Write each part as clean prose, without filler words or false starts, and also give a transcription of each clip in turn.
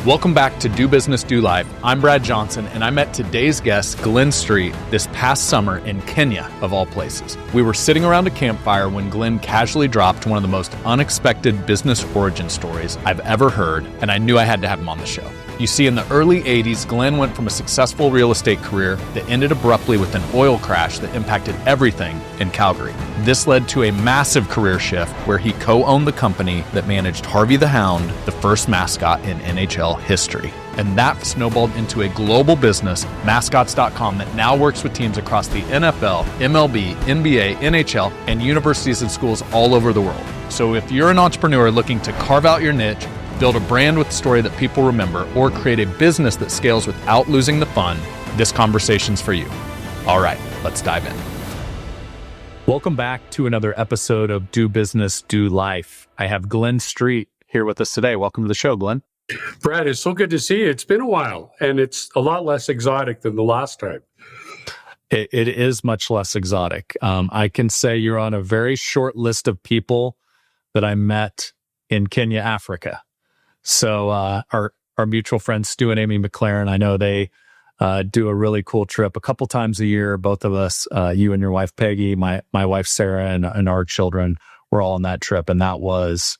Welcome back to Do Business, Do Life. I'm Brad Johnson, and I met today's guest, Glenn Street, this past summer in Kenya, of all places. We were sitting around a campfire when Glenn casually dropped one of the most unexpected business origin stories I've ever heard, and I knew I had to have him on the show. You see, in the early 80s, Glenn went from a successful real estate career that ended abruptly with an oil crash that impacted everything in Calgary. This led to a massive career shift where he co-owned the company that managed Harvey the Hound, the first mascot in NHL history. And that snowballed into a global business, Mascots.com, that now works with teams across the NFL, MLB, NBA, NHL, and universities and schools all over the world. So if you're an entrepreneur looking to carve out your niche, build a brand with a story that people remember, or create a business that scales without losing the fun, this conversation's for you. All right, let's dive in. Welcome back to another episode of Do Business, Do Life. I have Glenn Street here with us today. Welcome to the show, Glenn. Brad, it's so good to see you. It's been a while, and it's a lot less exotic than the last time. It is much less exotic. I can say you're on a very short list of people that I met in Kenya, Africa. So our mutual friends, Stu and Amy McLaren, I know they do a really cool trip a couple times a year. Both of us, you and your wife, Peggy, my wife, Sarah, and our children were all on that trip. And that was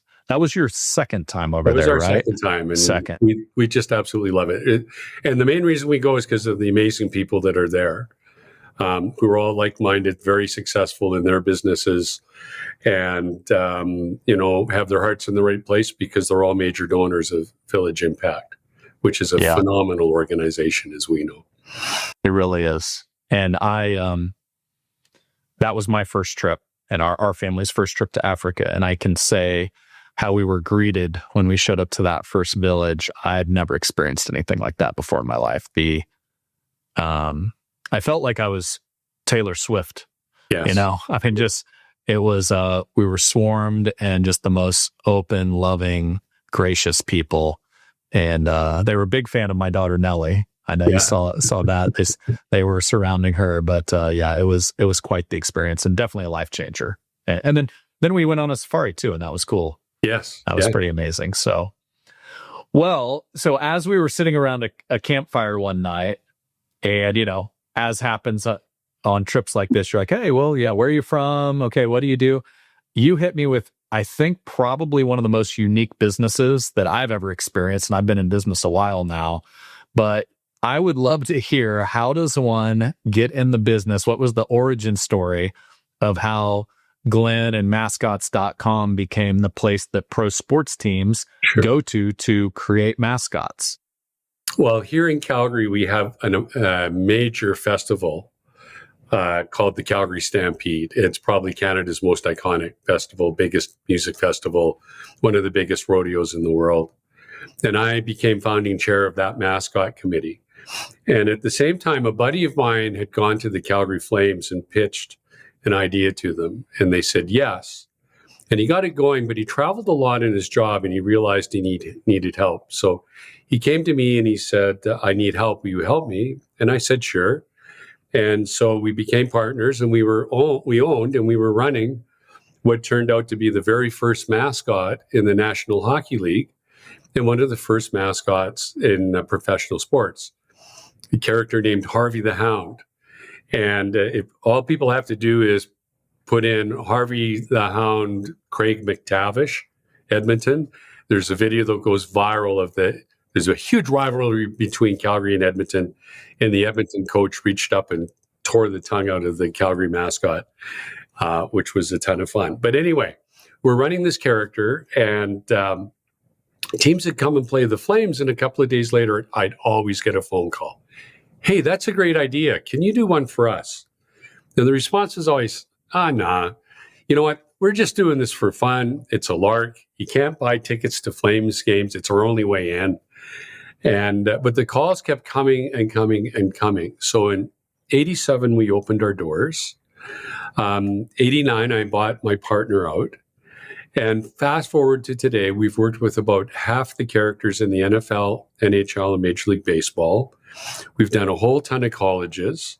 your second time over there, right? It was our second time. And second. We just absolutely love it. And the main reason we go is because of the amazing people that are there, who are all like-minded, very successful in their businesses, and have their hearts in the right place because they're all major donors of Village Impact, which is a phenomenal organization, as we know. It really is. And that was my first trip and our family's first trip to Africa. And I can say how we were greeted when we showed up to that first village. I had never experienced anything like that before in my life. I felt like I was Taylor Swift. Yes. It was, we were swarmed and just the most open, loving, gracious people. And they were a big fan of my daughter, Nellie. I know you saw that. They were surrounding her, but it was quite the experience and definitely a life changer. And then we went on a safari too, and that was cool. Yes. That was pretty amazing. So as we were sitting around a campfire one night, and, as happens on trips like this, you're like, hey, well, yeah, where are you from? Okay, what do you do? You hit me with, I think, probably one of the most unique businesses that I've ever experienced, and I've been in business a while now, but I would love to hear, how does one get in the business? What was the origin story of how Glenn and Mascots.com became the place that pro sports teams go to create mascots? Well, here in Calgary, we have a major festival called the Calgary Stampede. It's probably Canada's most iconic festival, biggest music festival, one of the biggest rodeos in the world. And I became founding chair of that mascot committee. And at the same time, a buddy of mine had gone to the Calgary Flames and pitched an idea to them, and they said yes. And he got it going, but he traveled a lot in his job, and he realized he needed help. So he came to me and he said, I need help. Will you help me? And I said, sure. And so we became partners, and we owned and we were running what turned out to be the very first mascot in the National Hockey League and one of the first mascots in professional sports, a character named Harvey the Hound. And if all people have to do is put in Harvey the Hound, Craig McTavish, Edmonton, there's a video that goes viral there's a huge rivalry between Calgary and Edmonton, and the Edmonton coach reached up and tore the tongue out of the Calgary mascot, which was a ton of fun. But anyway, we're running this character, and teams would come and play the Flames, and a couple of days later, I'd always get a phone call. Hey, that's a great idea. Can you do one for us? And the response is always, nah. You know what? We're just doing this for fun. It's a lark. You can't buy tickets to Flames games. It's our only way in. But the calls kept coming and coming and coming. So in 87, we opened our doors. 89, I bought my partner out. And fast forward to today, we've worked with about half the characters in the NFL, NHL, and Major League Baseball. We've done a whole ton of colleges.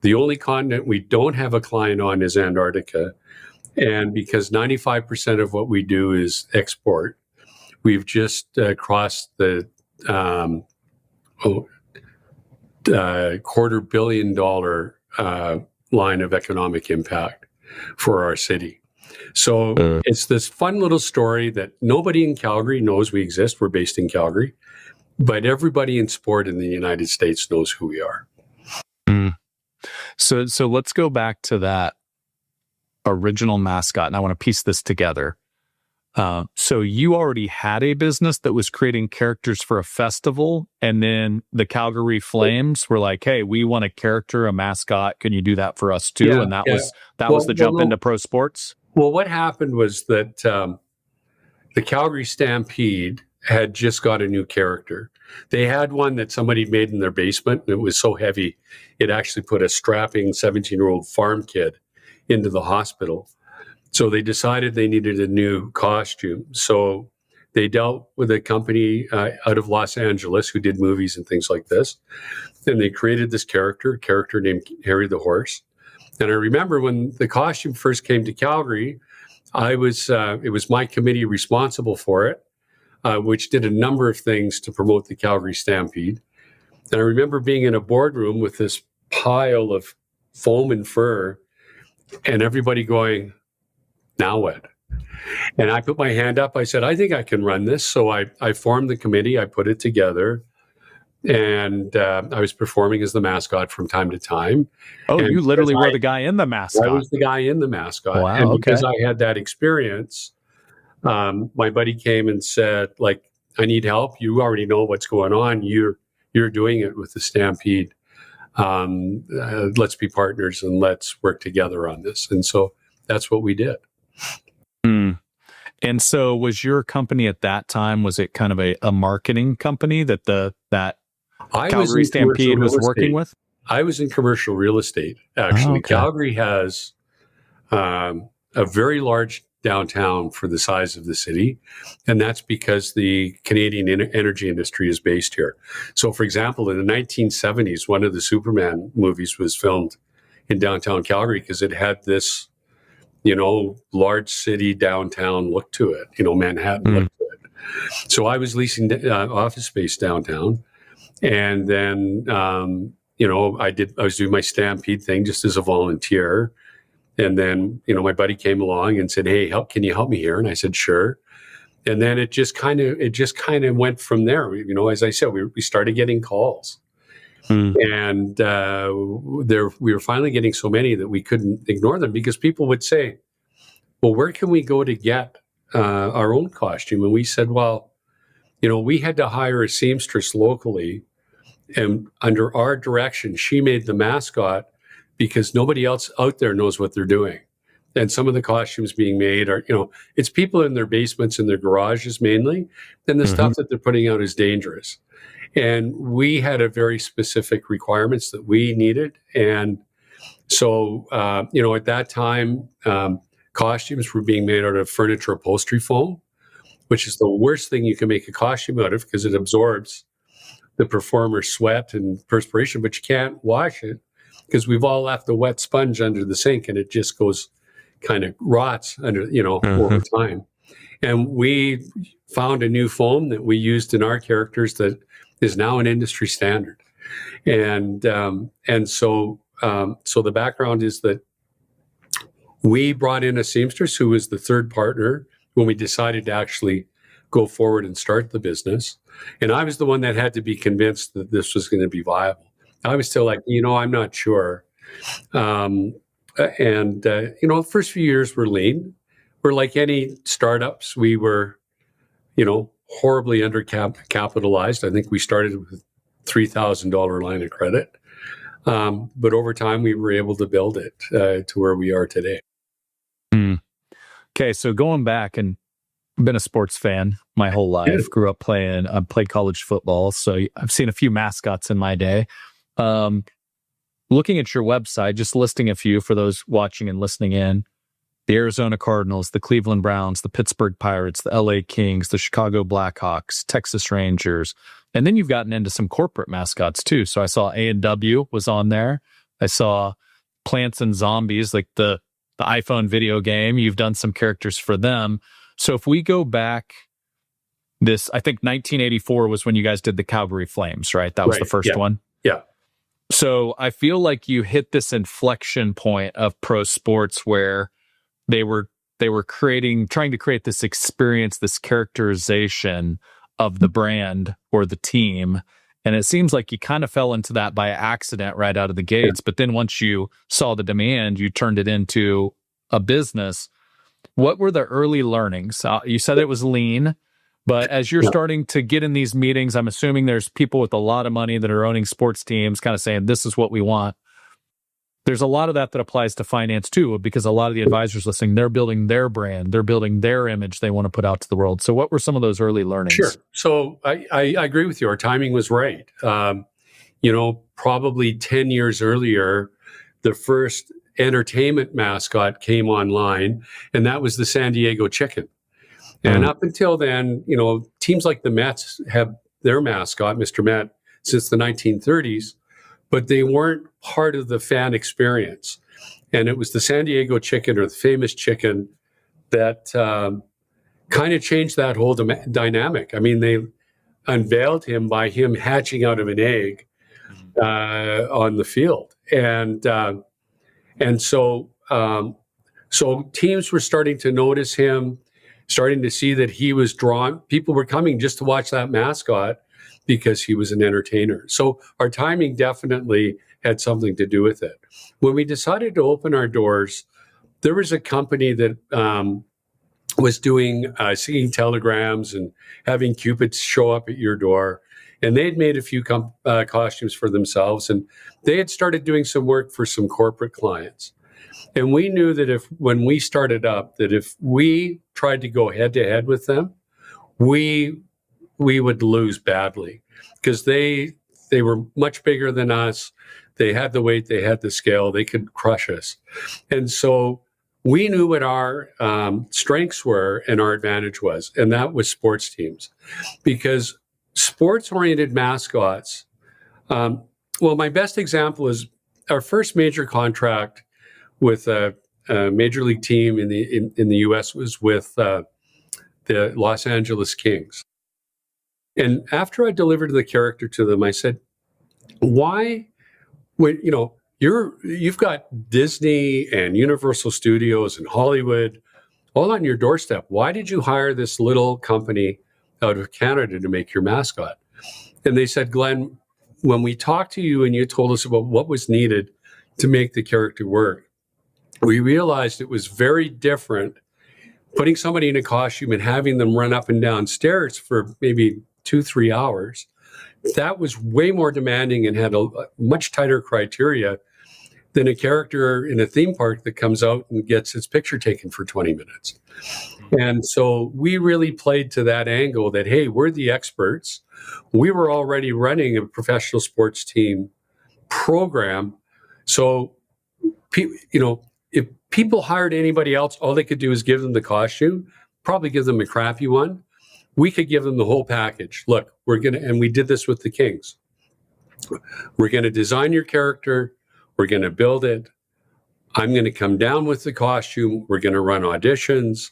The only continent we don't have a client on is Antarctica. And because 95% of what we do is export, we've just crossed the $250 million line of economic impact for our city. So it's this fun little story that nobody in Calgary knows we exist. We're based in Calgary, but everybody in sport in the United States knows who we are. So let's go back to that original Mascot, and I want to piece this together. So you already had a business that was creating characters for a festival, and then the Calgary Flames were like, "Hey, we want a character, a mascot. Can you do that for us too?" And that was the jump into pro sports. Well, what happened was that the Calgary Stampede had just got a new character. They had one that somebody made in their basement, and it was so heavy, it actually put a strapping 17-year-old farm kid into the hospital. So they decided they needed a new costume. So they dealt with a company out of Los Angeles who did movies and things like this. And they created this character, a character named Harry the Horse. And I remember when the costume first came to Calgary, it was my committee responsible for it, which did a number of things to promote the Calgary Stampede. And I remember being in a boardroom with this pile of foam and fur and everybody going, "Now what?" And I put my hand up. I said, "I think I can run this." So I formed the committee. I put it together. And I was performing as the mascot from time to time. Oh, and you literally were the guy in the mascot. I was the guy in the mascot. Wow, and because I had that experience, my buddy came and said, like, "I need help. You already know what's going on. You're doing it with the Stampede. Let's be partners and let's work together on this." And so that's what we did. And so was your company at that time, was it kind of a marketing company that Calgary Stampede was working with? I was in commercial real estate, actually. Oh, okay. Calgary has a very large downtown for the size of the city, and that's because the Canadian energy industry is based here. So, for example, in the 1970s, one of the Superman movies was filmed in downtown Calgary because it had this, large city downtown look to it, Manhattan look to it. So I was leasing office space downtown. And then, I was doing my Stampede thing just as a volunteer. And then, my buddy came along and said, "Hey, can you help me here?" And I said, "Sure." And then it just kind of went from there. As I said, we started getting calls. And we were finally getting so many that we couldn't ignore them because people would say, "Well, where can we go to get our own costume?" And we said, "Well, we had to hire a seamstress locally, and under our direction, she made the mascot because nobody else out there knows what they're doing." And some of the costumes being made are, it's people in their basements and their garages mainly, and the stuff that they're putting out is dangerous. And we had a very specific requirements that we needed. And so, at that time, costumes were being made out of furniture upholstery foam, which is the worst thing you can make a costume out of because it absorbs the performer's sweat and perspiration, but you can't wash it because we've all left a wet sponge under the sink and it just goes kind of rots under, over time. And we found a new foam that we used in our characters that is now an industry standard. And so the background is that we brought in a seamstress who was the third partner when we decided to actually go forward and start the business. And I was the one that had to be convinced that this was going to be viable. I was still like, I'm not sure. The first few years were lean. We're like any startups. We were, horribly undercapitalized. I think we started with $3,000 line of credit. But over time, we were able to build it to where we are today. Okay, so going back, and I've been a sports fan my whole life. Grew up played college football, so I've seen a few mascots in my day. Looking at your website, just listing a few for those watching and listening in: the Arizona Cardinals, the Cleveland Browns, the Pittsburgh Pirates, the LA Kings, the Chicago Blackhawks, Texas Rangers. And then you've gotten into some corporate mascots too. So I saw A&W was on there. I saw Plants and Zombies, like the iPhone video game. You've done some characters for them. So if we go back this, I think 1984 was when you guys did the Calgary Flames, right? That was the first one. Yeah. So I feel like you hit this inflection point of pro sports where they were trying to create this experience, this characterization of the brand or the team. And it seems like you kind of fell into that by accident right out of the gates. But then once you saw the demand, you turned it into a business. What were the early learnings? You said it was lean, but as you're starting to get in these meetings, I'm assuming there's people with a lot of money that are owning sports teams kind of saying, this is what we want. There's a lot of that applies to finance too, because a lot of the advisors listening, they're building their brand, they're building their image they want to put out to the world. So what were some of those early learnings? Sure. So I agree with you. Our timing was right. Probably 10 years earlier, the first entertainment mascot came online, and that was the San Diego Chicken. And up until then, teams like the Mets have their mascot, Mr. Met, since the 1930s, but they weren't part of the fan experience. And it was the San Diego Chicken, or the famous chicken, that kind of changed that whole dynamic. I mean, they unveiled him by him hatching out of an egg on the field. And so teams were starting to notice him, starting to see that he was drawn. People were coming just to watch that mascot because he was an entertainer. So our timing definitely had something to do with it. When we decided to open our doors, there was a company that was doing singing telegrams and having Cupids show up at your door. And they'd made a few costumes for themselves, and they had started doing some work for some corporate clients. And we knew that when we started up, that if we tried to go head to head with them, we would lose badly, because they were much bigger than us. They had the weight, they had the scale, they could crush us. And so we knew what our strengths were and our advantage was, and that was sports teams. Because sports-oriented mascots, my best example is our first major contract with a major league team in the U.S. was with the Los Angeles Kings. And after I delivered the character to them, I said, "Why, when you've got Disney and Universal Studios and Hollywood all on your doorstep, why did you hire this little company out of Canada to make your mascot?" And they said, "Glenn, when we talked to you and you told us about what was needed to make the character work, we realized it was very different putting somebody in a costume and having them run up and down stairs for maybe 2-3 hours. That was way more demanding and had a much tighter criteria than a character in a theme park that comes out and gets its picture taken for 20 minutes. And so we really played to that angle that, hey, we're the experts. We were already running a professional sports team program. So, if people hired anybody else, all they could do is give them the costume, probably give them a crappy one. We could give them the whole package. Look, and we did this with the Kings. We're going to design your character. We're going to build it. I'm going to come down with the costume. We're going to run auditions.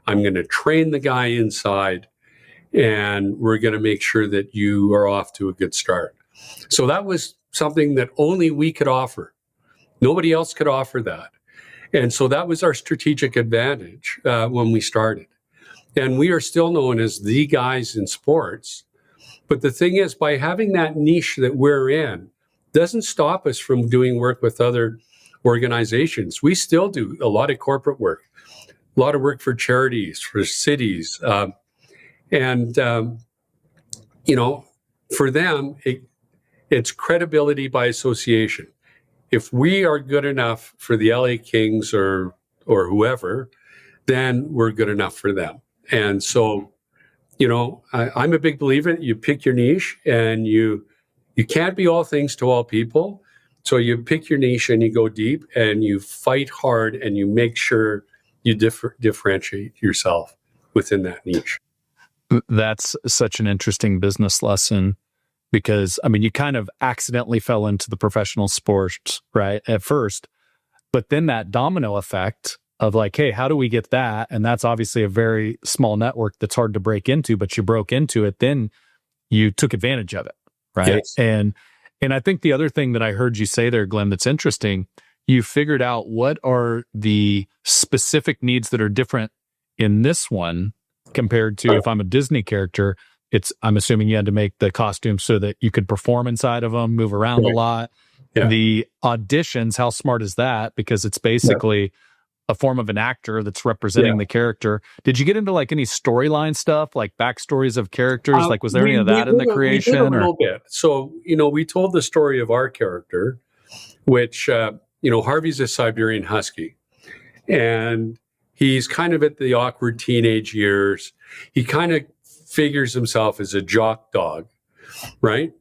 I'm going to train the guy inside, and we're going to make sure that you are off to a good start. So that was something that only we could offer. Nobody else could offer that. And so that was our strategic advantage when we started. And we are still known as the guys in sports. But the thing is, by having that niche that we're in, doesn't stop us from doing work with other organizations. We still do a lot of corporate work, a lot of work for charities, for cities. For them, it's credibility by association. If we are good enough for the LA Kings or whoever, then we're good enough for them. And so, I'm a big believer that you pick your niche, and you can't be all things to all people. So you pick your niche and you go deep and you fight hard and you make sure you differentiate yourself within that niche. That's such an interesting business lesson, because, you kind of accidentally fell into the professional sports, right, at first, but then that domino effect of like, hey, how do we get that? And that's obviously a very small network that's hard to break into, but you broke into it, then you took advantage of it, right? Yes. And I think the other thing that I heard you say there, Glenn, that's interesting, you figured out what are the specific needs that are different in this one compared to if I'm a Disney character. I'm assuming you had to make the costumes so that you could perform inside of them, move around a lot. Yeah. The auditions, how smart is that? Because it's basically a form of an actor that's representing the character. Did you get into like any storyline stuff, like backstories of characters? Like, was there any of that in the creation? We did a little bit. So, we told the story of our character, which, Harvey's a Siberian Husky. And he's kind of at the awkward teenage years. He kind of figures himself as a jock dog, right?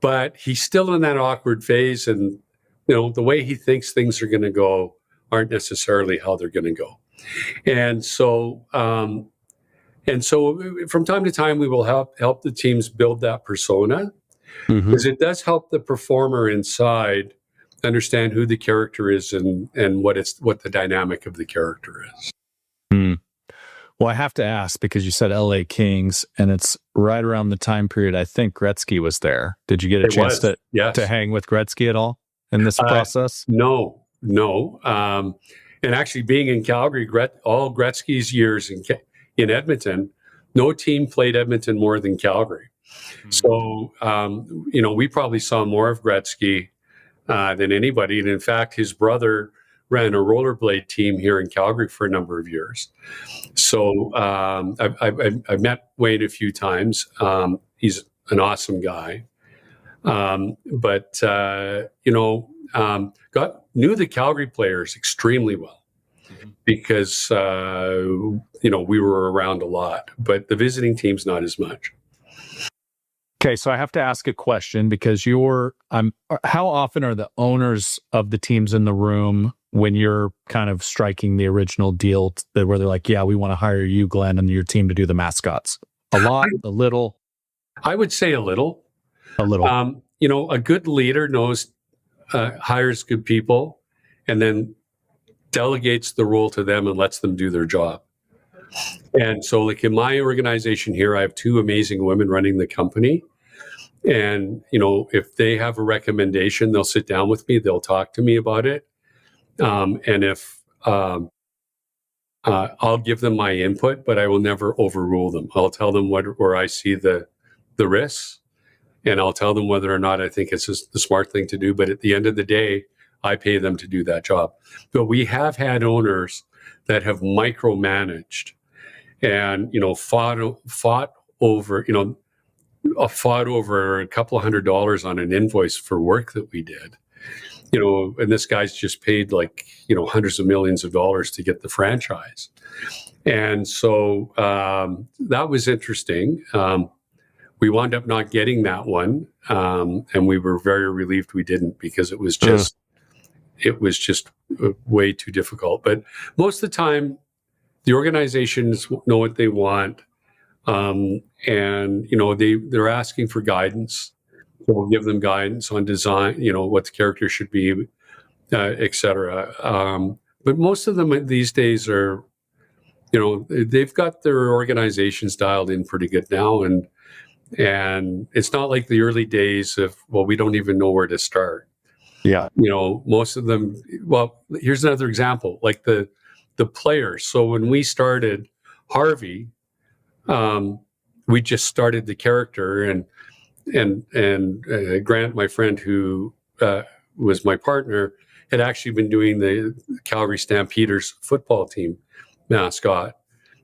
But he's still in that awkward phase. And, the way he thinks things are going to go aren't necessarily how they're going to go. And so from time to time, we will help the teams build that persona, because it does help the performer inside understand who the character is and what the dynamic of the character is. Well, I have to ask, because you said LA Kings, and it's right around the time period I think Gretzky was there. Did you get a chance to hang with Gretzky at all in this process? No. And actually, being in Calgary, all Gretzky's years in Edmonton, no team played Edmonton more than Calgary. So, we probably saw more of Gretzky than anybody. And in fact, his brother ran a rollerblade team here in Calgary for a number of years. So I've met Wayne a few times. He's an awesome guy. But knew the Calgary players extremely well, because, we were around a lot, but the visiting teams, not as much. Okay, so I have to ask a question, because how often are the owners of the teams in the room when you're kind of striking the original deal where they're like, yeah, we want to hire you, Glenn, and your team to do the mascots? A lot, a little? I would say a little. A little. A good leader hires good people and then delegates the role to them and lets them do their job. And so, like in my organization here, I have two amazing women running the company. And, if they have a recommendation, they'll sit down with me, they'll talk to me about it. And if I'll give them my input, but I will never overrule them. I'll tell them where I see the risks, and I'll tell them whether or not I think it's the smart thing to do. But at the end of the day, I pay them to do that job. But we have had owners that have micromanaged and, fought over a couple of $100 on an invoice for work that we did. And this guy's just paid hundreds of millions of dollars to get the franchise. And so that was interesting. We wound up not getting that one. And we were very relieved we didn't, because it was just way too difficult. But most of the time, the organizations know what they want. And, they're asking for guidance. So we'll give them guidance on design, what the character should be, et cetera. But most of them these days are, they've got their organizations dialed in pretty good now. And it's not like the early days of, we don't even know where to start. Yeah. Most of them, here's another example, like the players. So when we started Harvey, we just started the character, and Grant, my friend who was my partner, had actually been doing the Calgary Stampeders football team mascot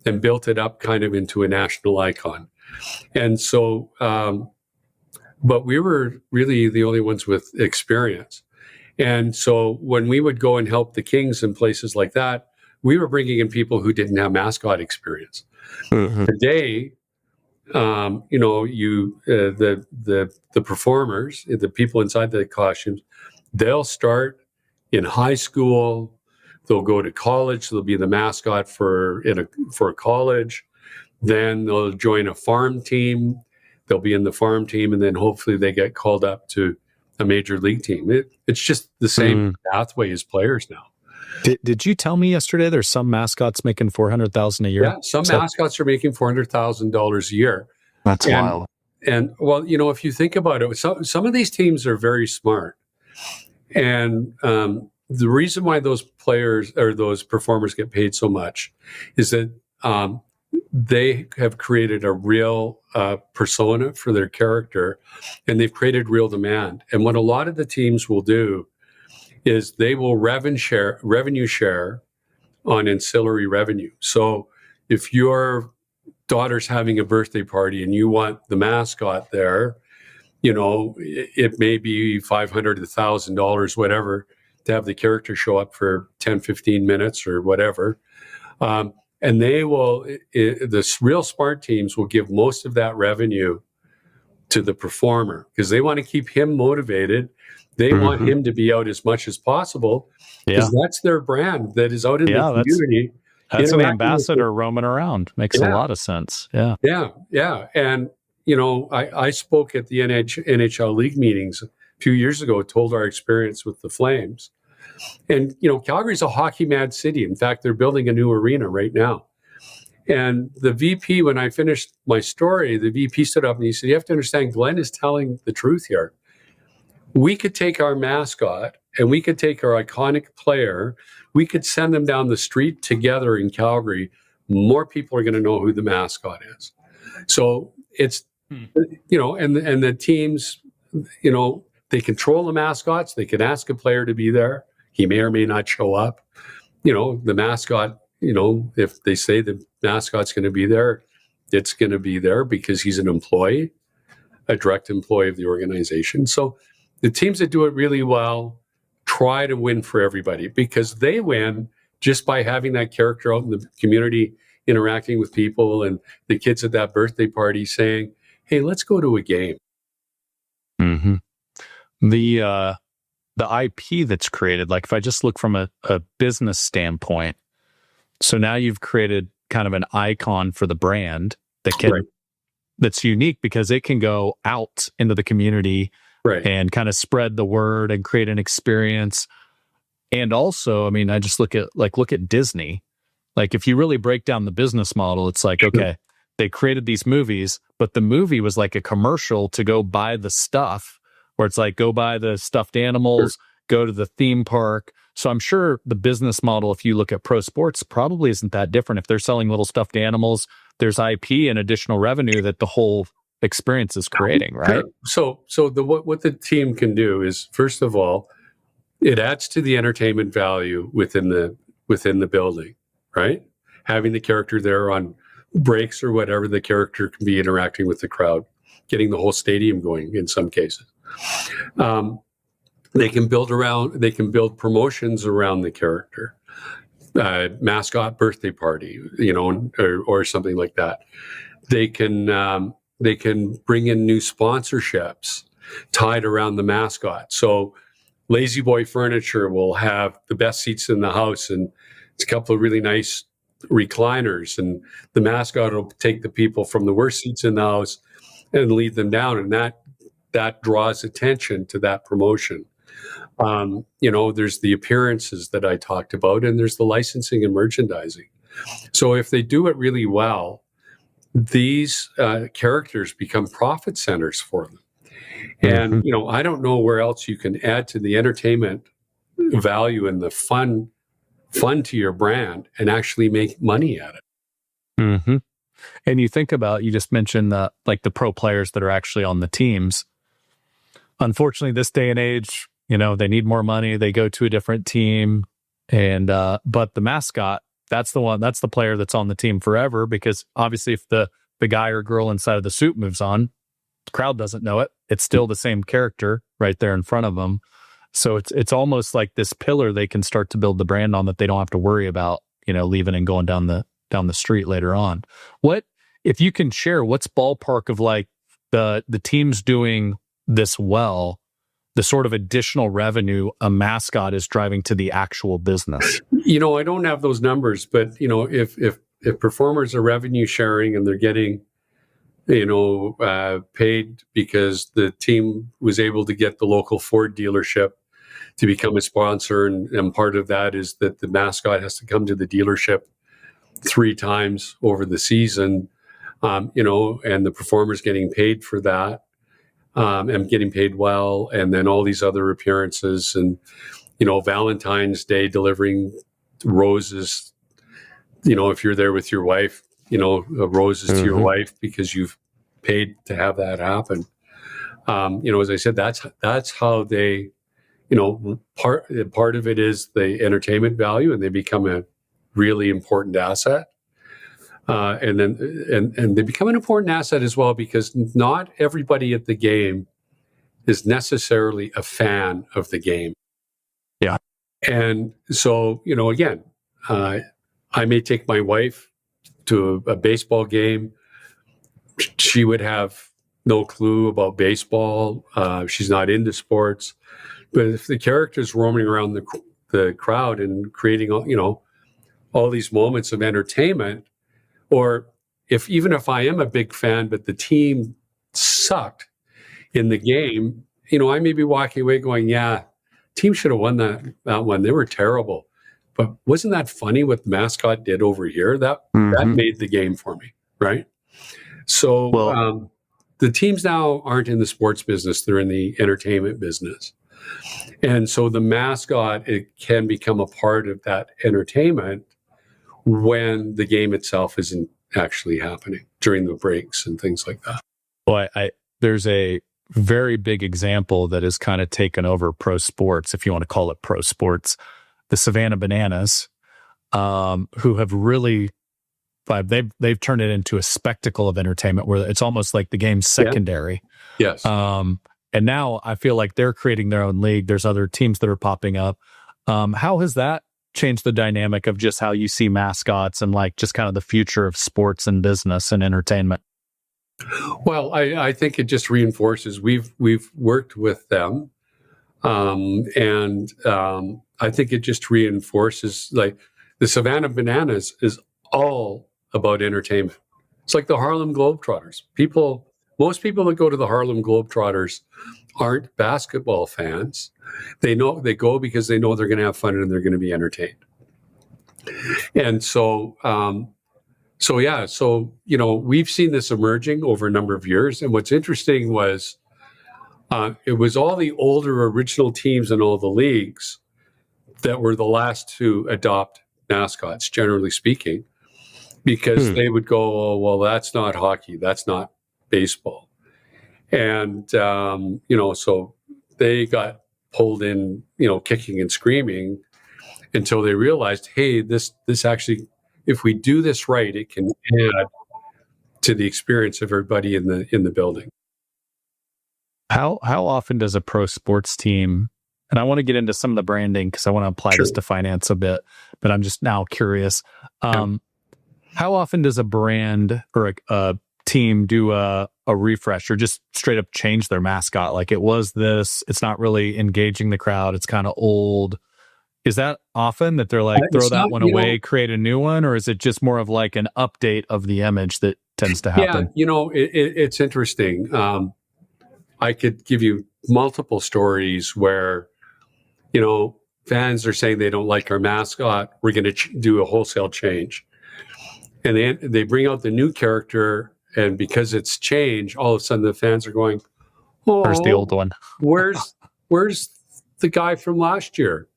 and built it up kind of into a national icon. And so, but we were really the only ones with experience. And so when we would go and help the Kings and places like that, we were bringing in people who didn't have mascot experience. Today, the performers, the people inside the costumes, they'll start in high school. They'll go to college. They'll be the mascot for a college. Then they'll join a farm team. They'll be in the farm team, and then hopefully they get called up to a major league team. It's just the same pathway as players now. Did you tell me yesterday there's some mascots making $400,000 a year? Yeah, some mascots are making $400,000 a year. That's wild. And well, if you think about it, some of these teams are very smart. And the reason why those players or those performers get paid so much is that they have created a real persona for their character, and they've created real demand. And what a lot of the teams will do is they will revenue share on ancillary revenue. So if your daughter's having a birthday party and you want the mascot there, it may be $500 to $1,000, whatever, to have the character show up for 10, 15 minutes or whatever. And they will, the real smart teams will give most of that revenue to the performer because they want to keep him motivated. They want him to be out as much as possible because that's their brand that is out in the community. That's an ambassador roaming around. Makes a lot of sense. Yeah. Yeah. And, I spoke at the NHL league meetings a few years ago, told our experience with the Flames. And, Calgary's a hockey mad city. In fact, they're building a new arena right now. And the VP, when I finished my story, the VP stood up and he said, you have to understand, Glenn is telling the truth here. We could take our mascot and we could take our iconic player. We could send them down the street together in Calgary. More people are going to know who the mascot is. So it's, and the teams, they control the mascots. They can ask a player to be there. He may or may not show up. The mascot, if they say the mascot's going to be there, it's going to be there because he's an employee, a direct employee of the organization. So the teams that do it really well try to win for everybody because they win just by having that character out in the community, interacting with people and the kids at that birthday party saying, hey, let's go to a game. Mm-hmm. The IP that's created, like if I just look from a business standpoint, so now you've created kind of an icon for the brand that can that's unique because it can go out into the community and kind of spread the word and create an experience. And also, I mean, I just look at Disney. Like if you really break down the business model, it's like, okay, they created these movies, but the movie was like a commercial to go buy the stuff, where it's like, go buy the stuffed animals, go to the theme park. So I'm sure the business model, if you look at pro sports, probably isn't that different. If they're selling little stuffed animals, there's IP and additional revenue that the whole experience is creating, right? So what the team can do is, first of all, it adds to the entertainment value within the building, right? Having the character there on breaks or whatever, the character can be interacting with the crowd, getting the whole stadium going in some cases. They can build promotions around the character, mascot birthday party, or something like that. They can bring in new sponsorships tied around the mascot. So Lazy Boy Furniture will have the best seats in the house, and it's a couple of really nice recliners, and the mascot will take the people from the worst seats in the house and lead them down, and that draws attention to that promotion. There's the appearances that I talked about, and there's the licensing and merchandising. So if they do it really well, these characters become profit centers for them. And, I don't know where else you can add to the entertainment value and the fun to your brand and actually make money at it. Mm-hmm. And you think about, you just mentioned the pro players that are actually on the teams. Unfortunately, this day and age, they need more money. They go to a different team. And, but the mascot, that's the player that's on the team forever, because obviously if the guy or girl inside of the suit moves on, the crowd doesn't know it. It's still the same character right there in front of them. So it's almost like this pillar they can start to build the brand on that they don't have to worry about, leaving and going down the street later on. What, if you can share, what's ballpark of like the teams doing this well, the sort of additional revenue a mascot is driving to the actual business? I don't have those numbers, but if performers are revenue sharing and they're getting paid because the team was able to get the local Ford dealership to become a sponsor. And part of that is that the mascot has to come to the dealership 3 times over the season, and the performer's getting paid for that, and getting paid well. And then all these other appearances and, Valentine's Day delivering roses, if you're there with your wife, roses to your wife because you've paid to have that happen. As I said, that's how they, part of it is the entertainment value, and they become a really important asset. And they become an important asset as well, because not everybody at the game is necessarily a fan of the game. Yeah. And so, again, I may take my wife to a baseball game. She would have no clue about baseball. She's not into sports. But if the character's roaming around the crowd and creating, all these moments of entertainment, or even if I am a big fan, but the team sucked in the game, I may be walking away going, yeah, team should have won that one. They were terrible. But wasn't that funny what Mascot did over here? That made the game for me, right? So the teams now aren't in the sports business. They're in the entertainment business. And so the mascot, it can become a part of that entertainment when the game itself isn't actually happening during the breaks and things like that. Well, there's a very big example that has kind of taken over pro sports, if you want to call it pro sports, the Savannah Bananas, who have really, they've turned it into a spectacle of entertainment where it's almost like the game's secondary. Yeah. Yes. And now I feel like they're creating their own league. There's other teams that are popping up. How has that changed the dynamic of just how you see mascots and like just kind of the future of sports and business and entertainment? Well, I think it just reinforces. We've worked with them, and I think it just reinforces. Like the Savannah Bananas is all about entertainment. It's like the Harlem Globetrotters. Most people that go to the Harlem Globetrotters aren't basketball fans. They go because they know they're going to have fun and they're going to be entertained. And so, we've seen this emerging over a number of years. And what's interesting was it was all the older original teams in all the leagues that were the last to adopt mascots, generally speaking, because they would go, oh, well, that's not hockey, that's not baseball. And, so they got pulled in, kicking and screaming until they realized, hey, this actually, if we do this right, it can add to the experience of everybody in the building. How often does a pro sports team, and I want to get into some of the branding because I want to apply this to finance a bit, but I'm just now curious. How often does a brand or a team do a refresh or just straight up change their mascot? Like it's not really engaging the crowd. It's kind of old. Is that often that they're like, throw that one away, create a new one? Or is it just more of like an update of the image that tends to happen? Yeah, it's interesting. I could give you multiple stories where, fans are saying they don't like our mascot. We're going to do a wholesale change. And they bring out the new character. And because it's changed, all of a sudden the fans are going, oh, where's the old one? where's the guy from last year?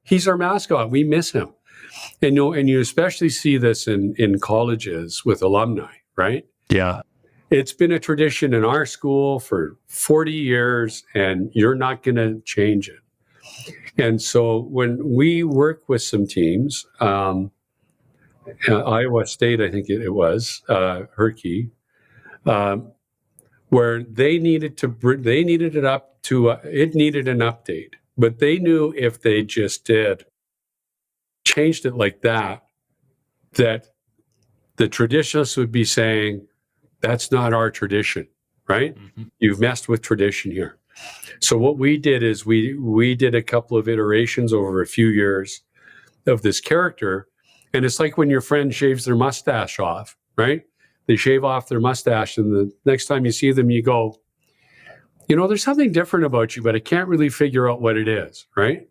He's our mascot. We miss him. And you especially see this in colleges with alumni, right? Yeah. It's been a tradition in our school for 40 years, and you're not going to change it. And so when we work with some teams, Iowa State, I think it was, Herky, where they needed it up to, it needed an update. But they knew if they just changed it like that the traditionalists would be saying, that's not our tradition, right? Mm-hmm. You've messed with tradition here. So what we did is we did a couple of iterations over a few years of this character. And it's like when your friend shaves their mustache off, right? They shave off their mustache, and the next time you see them, you go, there's something different about you, but I can't really figure out what it is, right?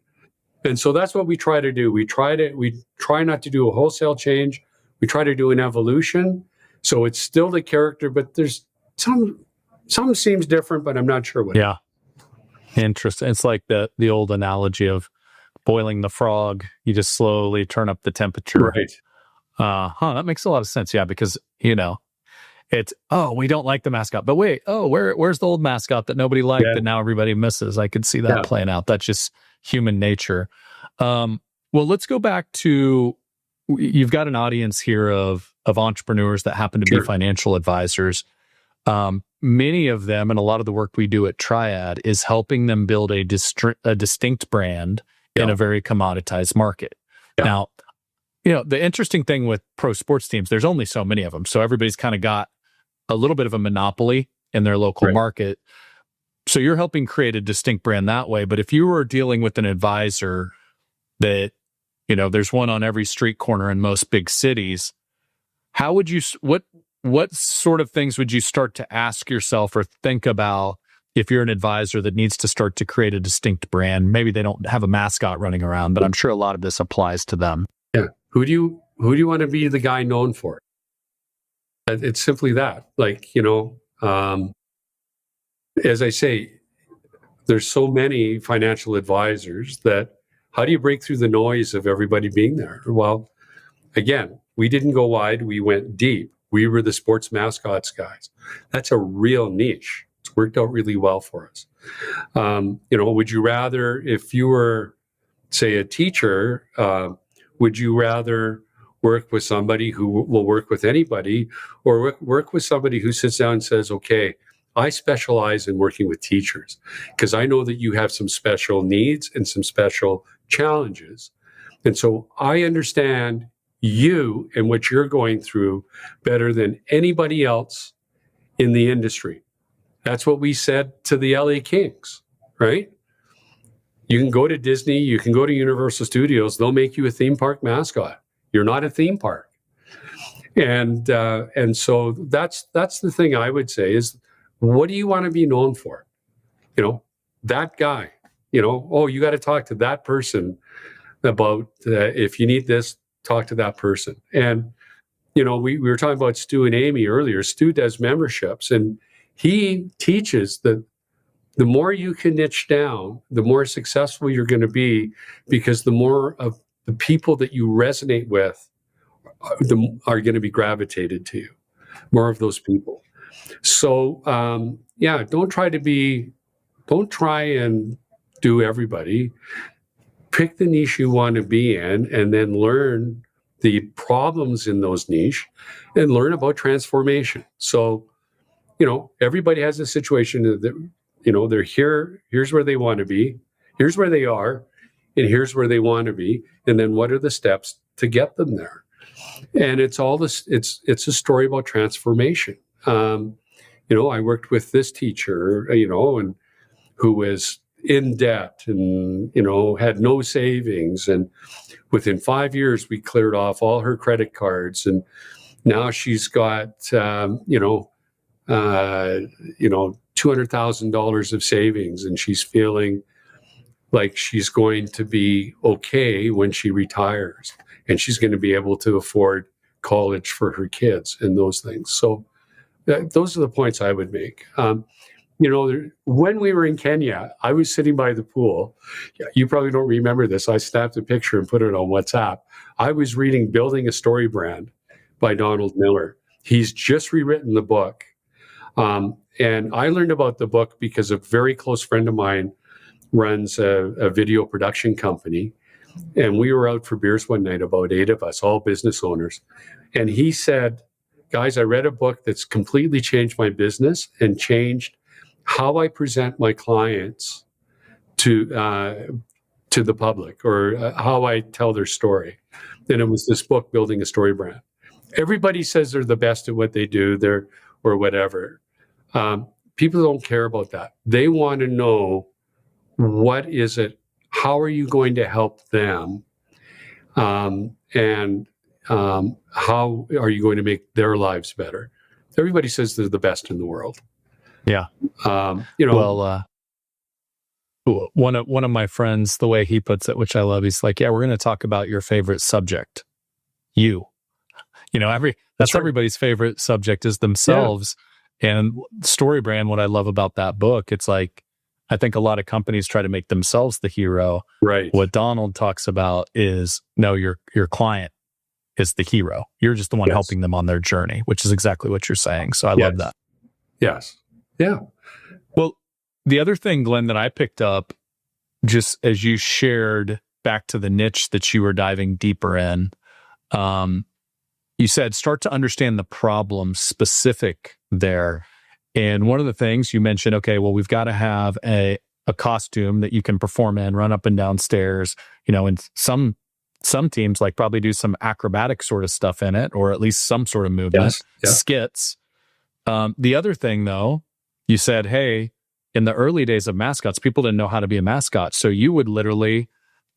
And so that's what we try to do. We try not to do a wholesale change. We try to do an evolution. So it's still the character, but there's some seems different, but I'm not sure what. Yeah. Interesting. It's like the old analogy of boiling the frog. You just slowly turn up the temperature. Right. That makes a lot of sense. Yeah, because it's we don't like the mascot, but wait, where's the old mascot that nobody liked that now everybody misses? I could see that playing out. That's just human nature. Well, let's go back to, you've got an audience here of entrepreneurs that happen to be financial advisors. Many of them, and a lot of the work we do at Triad is helping them build a distinct brand in a very commoditized market. Now, the interesting thing with pro sports teams, there's only so many of them. So everybody's kind of got a little bit of a monopoly in their local market. So you're helping create a distinct brand that way. But if you were dealing with an advisor that, there's one on every street corner in most big cities, how would you, what sort of things would you start to ask yourself or think about if you're an advisor that needs to start to create a distinct brand? Maybe they don't have a mascot running around, but I'm sure a lot of this applies to them. Yeah. Who do you want to be the guy known for? It's simply that. Like, as I say, there's so many financial advisors that how do you break through the noise of everybody being there? Well, again, we didn't go wide, we went deep. We were the sports mascots guys. That's a real niche. It's worked out really well for us. Would you rather, if you were, say, a teacher, would you rather work with somebody who will work with anybody, or work with somebody who sits down and says, okay, I specialize in working with teachers because I know that you have some special needs and some special challenges. And so I understand you and what you're going through better than anybody else in the industry. That's what we said to the LA Kings, right? You can go to Disney, you can go to Universal Studios, they'll make you a theme park mascot. You're not a theme park. And so that's the thing I would say is, what do you want to be known for? That guy, you got to talk to that person about, if you need this, talk to that person. And, we were talking about Stu and Amy earlier. Stu does memberships, and he teaches that the more you can niche down, the more successful you're going to be, because the more of the people that you resonate with are going to be gravitated to you, more of those people. So, don't try and do everybody. Pick the niche you want to be in, and then learn the problems in those niche and learn about transformation. So, everybody has a situation that, they're here, here's where they want to be, here's where they are, and here's where they want to be. And then what are the steps to get them there? And it's all this, it's a story about transformation. I worked with this teacher, and who was in debt and, had no savings. And within 5 years, we cleared off all her credit cards. And now she's got, $200,000 of savings, and she's feeling like she's going to be okay when she retires, and she's going to be able to afford college for her kids and those things. So those are the points I would make. When we were in Kenya, I was sitting by the pool. You probably don't remember this. I snapped a picture and put it on WhatsApp. I was reading Building a StoryBrand by Donald Miller. He's just rewritten the book. And I learned about the book because a very close friend of mine runs a video production company. And we were out for beers one night, about 8 of us, all business owners. And he said, guys, I read a book that's completely changed my business and changed how I present my clients to the public, or how I tell their story. And it was this book, Building a StoryBrand. Everybody says they're the best at what they do, or whatever. People don't care about that. They want to know, what is it? How are you going to help them? And how are you going to make their lives better? Everybody says they're the best in the world. Yeah. Well, one of my friends, the way he puts it, which I love, he's like, yeah, we're going to talk about your favorite subject. You know, that's right. Everybody's favorite subject is themselves. Yeah. And StoryBrand, what I love about that book, it's like, I think a lot of companies try to make themselves the hero. Right. What Donald talks about is, no, your client is the hero. You're just the one helping them on their journey, which is exactly what you're saying. So I love that. Yes. Yeah. Well, the other thing, Glenn, that I picked up, just as you shared back to the niche that you were diving deeper in, you said start to understand the problem specific there. And one of the things you mentioned, okay, well, we've got to have a costume that you can perform in, run up and down stairs, you know, and some teams like probably do some acrobatic sort of stuff in it, or at least some sort of movement, skits. The other thing though, you said, hey, in the early days of Mascots, people didn't know how to be a mascot. So you would literally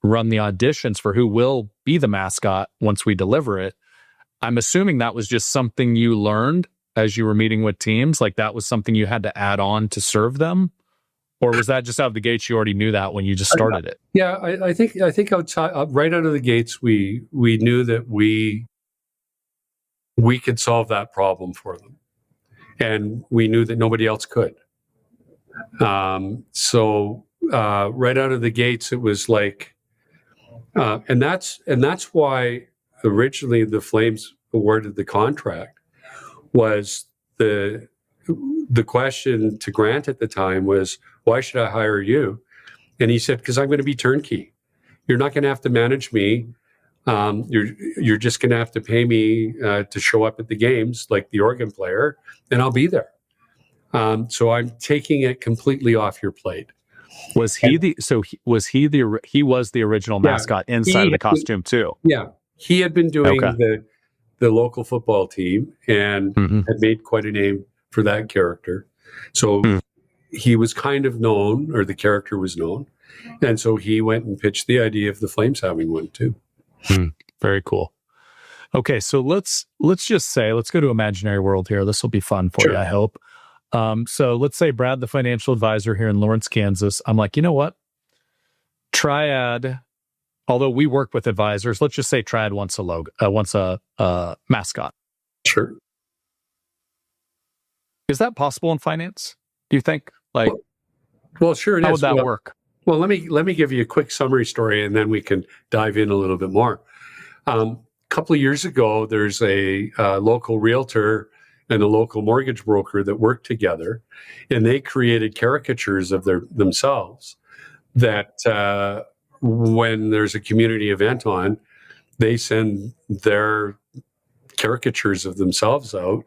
run the auditions for who will be the mascot once we deliver it. I'm assuming that was just something you learned as you were meeting with teams, like that was something you had to add on to serve them? Or was that just out of the gates, you already knew that when you just started it? Yeah, I think outside, right out of the gates, we knew that we could solve that problem for them. And we knew that nobody else could. So right out of the gates, it was like, and that's why originally the Flames awarded the contract. Was the question to Grant at the time was, why should I hire you? And he said, because I'm going to be turnkey. You're not going to have to manage me. You're just going to have to pay me to show up at the games like the organ player, and I'll be there. So I'm taking it completely off your plate. Was he he was the original mascot inside of the costume too? Yeah, he had been doing the local football team and had made quite a name for that character. So he was kind of known, or the character was known. And so he went and pitched the idea of the Flames having one too. Very cool. Okay, so let's just say, let's go to imaginary world here. This will be fun for you, I hope. So let's say Brad, the financial advisor here in Lawrence, Kansas. I'm like, you know what? Triad, although we work with advisors, let's just say Triad wants a mascot. Sure. Is that possible in finance? Do you think? Like, well, sure it is. How would that work? Well, let me give you a quick summary story, and then we can dive in a little bit more. A couple of years ago, there's a local realtor and a local mortgage broker that worked together, and they created caricatures of themselves that when there's a community event on, they send their caricatures of themselves out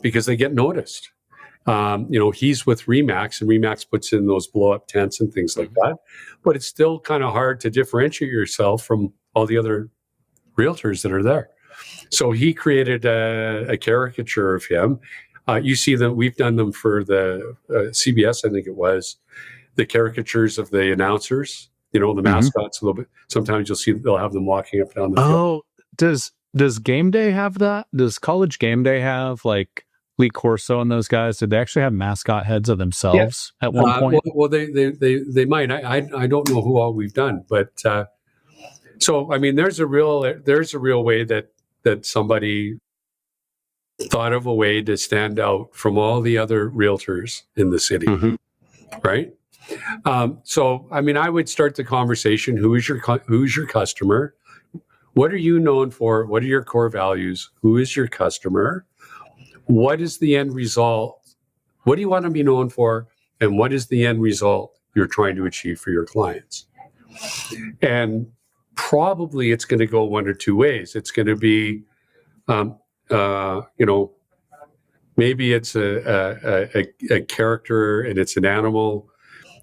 because they get noticed. He's with Remax, and Remax puts in those blow-up tents and things like that. But it's still kind of hard to differentiate yourself from all the other realtors that are there. So he created a caricature of him. You see them. We've done them for the CBS, I think it was, the caricatures of the announcers. The mascots a little bit. Sometimes you'll see they'll have them walking up and down the field. Does Game Day have that? Does College Game Day have like Lee Corso and those guys? Did they actually have mascot heads of themselves at one point? Well, they might. I don't know who all we've done, but so I mean, there's a real way that somebody thought of a way to stand out from all the other realtors in the city, right? So I mean, I would start the conversation. Who's your customer? What are you known for? What are your core values? Who is your customer? What is the end result? What do you want to be known for? And what is the end result you're trying to achieve for your clients? And probably it's going to go one or two ways. It's going to be, maybe it's a character and it's an animal,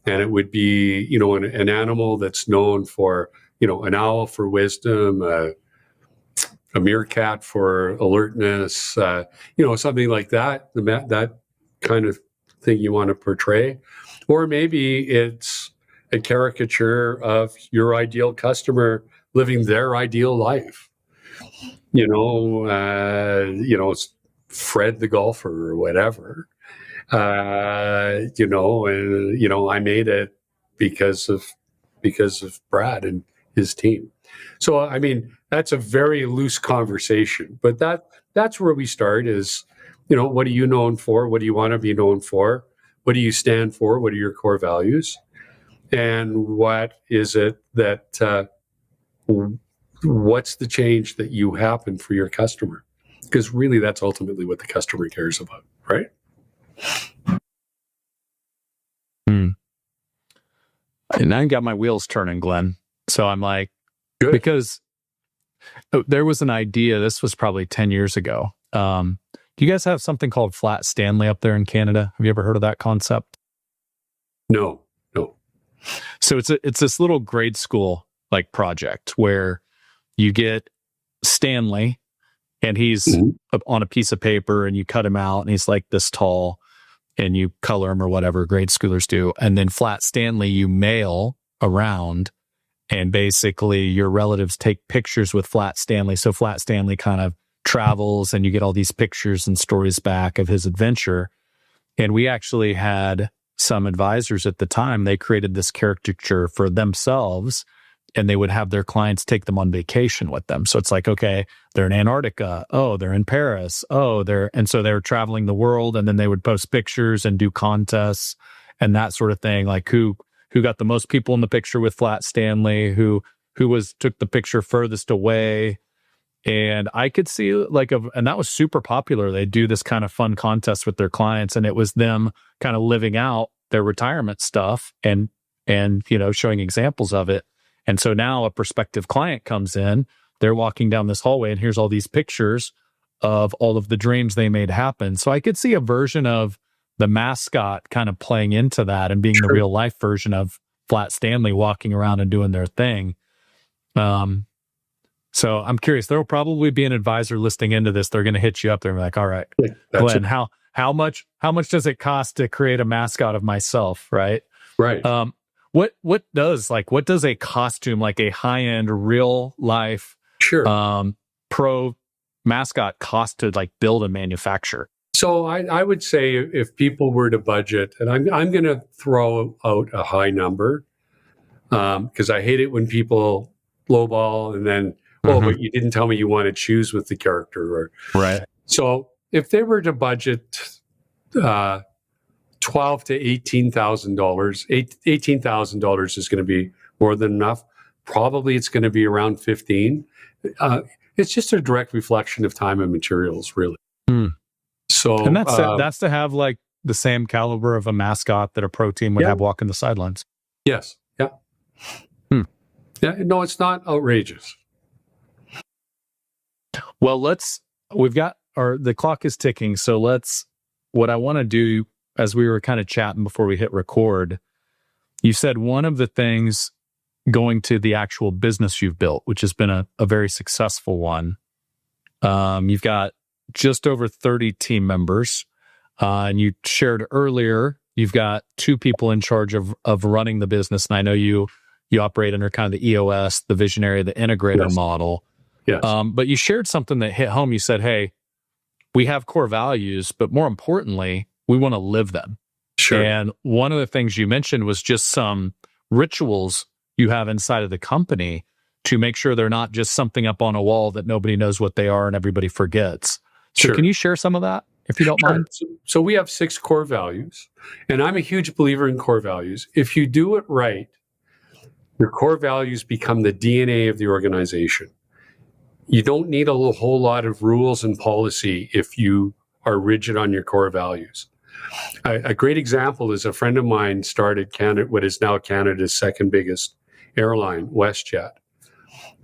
and it would be, an animal that's known for, an owl for wisdom, a meerkat for alertness, something like that, that kind of thing you want to portray. Or maybe it's a caricature of your ideal customer living their ideal life. Fred the golfer or whatever. I made it because of Brad and his team. So, I mean, that's a very loose conversation, but that's where we start is, what are you known for? What do you want to be known for? What do you stand for? What are your core values? And what is it that, what's the change that you happen for your customer? Because really that's ultimately what the customer cares about, right? And I got my wheels turning, Glenn. So I'm like, Good. because there was an idea, this was probably 10 years ago. Do you guys have something called Flat Stanley up there in Canada? Have you ever heard of that concept? No. So it's this little grade school like project where you get Stanley and he's on a piece of paper and you cut him out and he's like this tall and you color him or whatever grade schoolers do. And then Flat Stanley you mail around and basically your relatives take pictures with Flat Stanley. So Flat Stanley kind of travels and you get all these pictures and stories back of his adventure. And we actually had some advisors at the time, they created this caricature for themselves and they would have their clients take them on vacation with them. So it's like, okay, they're in Antarctica. Oh, they're in Paris. Oh, and so they were traveling the world and then they would post pictures and do contests and that sort of thing. Like who got the most people in the picture with Flat Stanley, who took the picture furthest away. And I could see and that was super popular. They do this kind of fun contest with their clients and it was them kind of living out their retirement stuff and showing examples of it. And so now a prospective client comes in, they're walking down this hallway and here's all these pictures of all of the dreams they made happen. So I could see a version of the Mascot kind of playing into that and being the real life version of Flat Stanley walking around and doing their thing. So I'm curious, there'll probably be an advisor listening into this. They're going to hit you up there and be like, all right, Glenn, how much does it cost to create a mascot of myself? Right. Right. What does a costume, like a high-end real life, pro mascot cost to like build and manufacture? So I would say if people were to budget, and I'm going to throw out a high number because I hate it when people lowball and then, but you didn't tell me you wanted shoes with the character. Right. So if they were to budget $12,000 to $18,000, $18,000 is going to be more than enough. Probably it's going to be around 15. It's just a direct reflection of time and materials, really. So, and that's to have like the same caliber of a mascot that a pro team would have walking the sidelines. Yes. Yeah. Yeah. No, it's not outrageous. Well, the clock is ticking. So what I want to do, as we were kind of chatting before we hit record, you said one of the things going to the actual business you've built, which has been a very successful one. You've got just over 30 team members. And you shared earlier, you've got 2 people in charge of running the business. And I know you operate under kind of the EOS, the visionary, the integrator model. Yes. But you shared something that hit home. You said, hey, we have core values, but more importantly, we want to live them. Sure. And one of the things you mentioned was just some rituals you have inside of the company to make sure they're not just something up on a wall that nobody knows what they are and everybody forgets. So can you share some of that, if you don't mind? So we have 6 core values, and I'm a huge believer in core values. If you do it right, your core values become the DNA of the organization. You don't need a whole lot of rules and policy if you are rigid on your core values. A great example is a friend of mine started what is now Canada's second biggest airline, WestJet.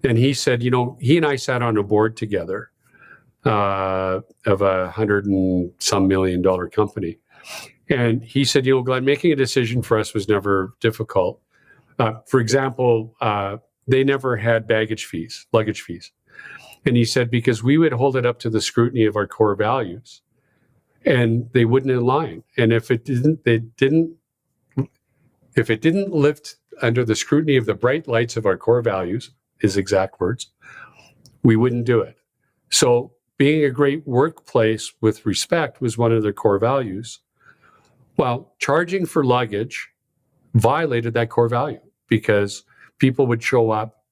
And he said, he and I sat on a board together of $100 and some million company. And he said, Glenn, making a decision for us was never difficult. For example, they never had luggage fees. And he said, because we would hold it up to the scrutiny of our core values and they wouldn't align. And if it didn't lift under the scrutiny of the bright lights of our core values, his exact words, we wouldn't do it. So being a great workplace with respect was one of their core values. Well, charging for luggage violated that core value because people would show up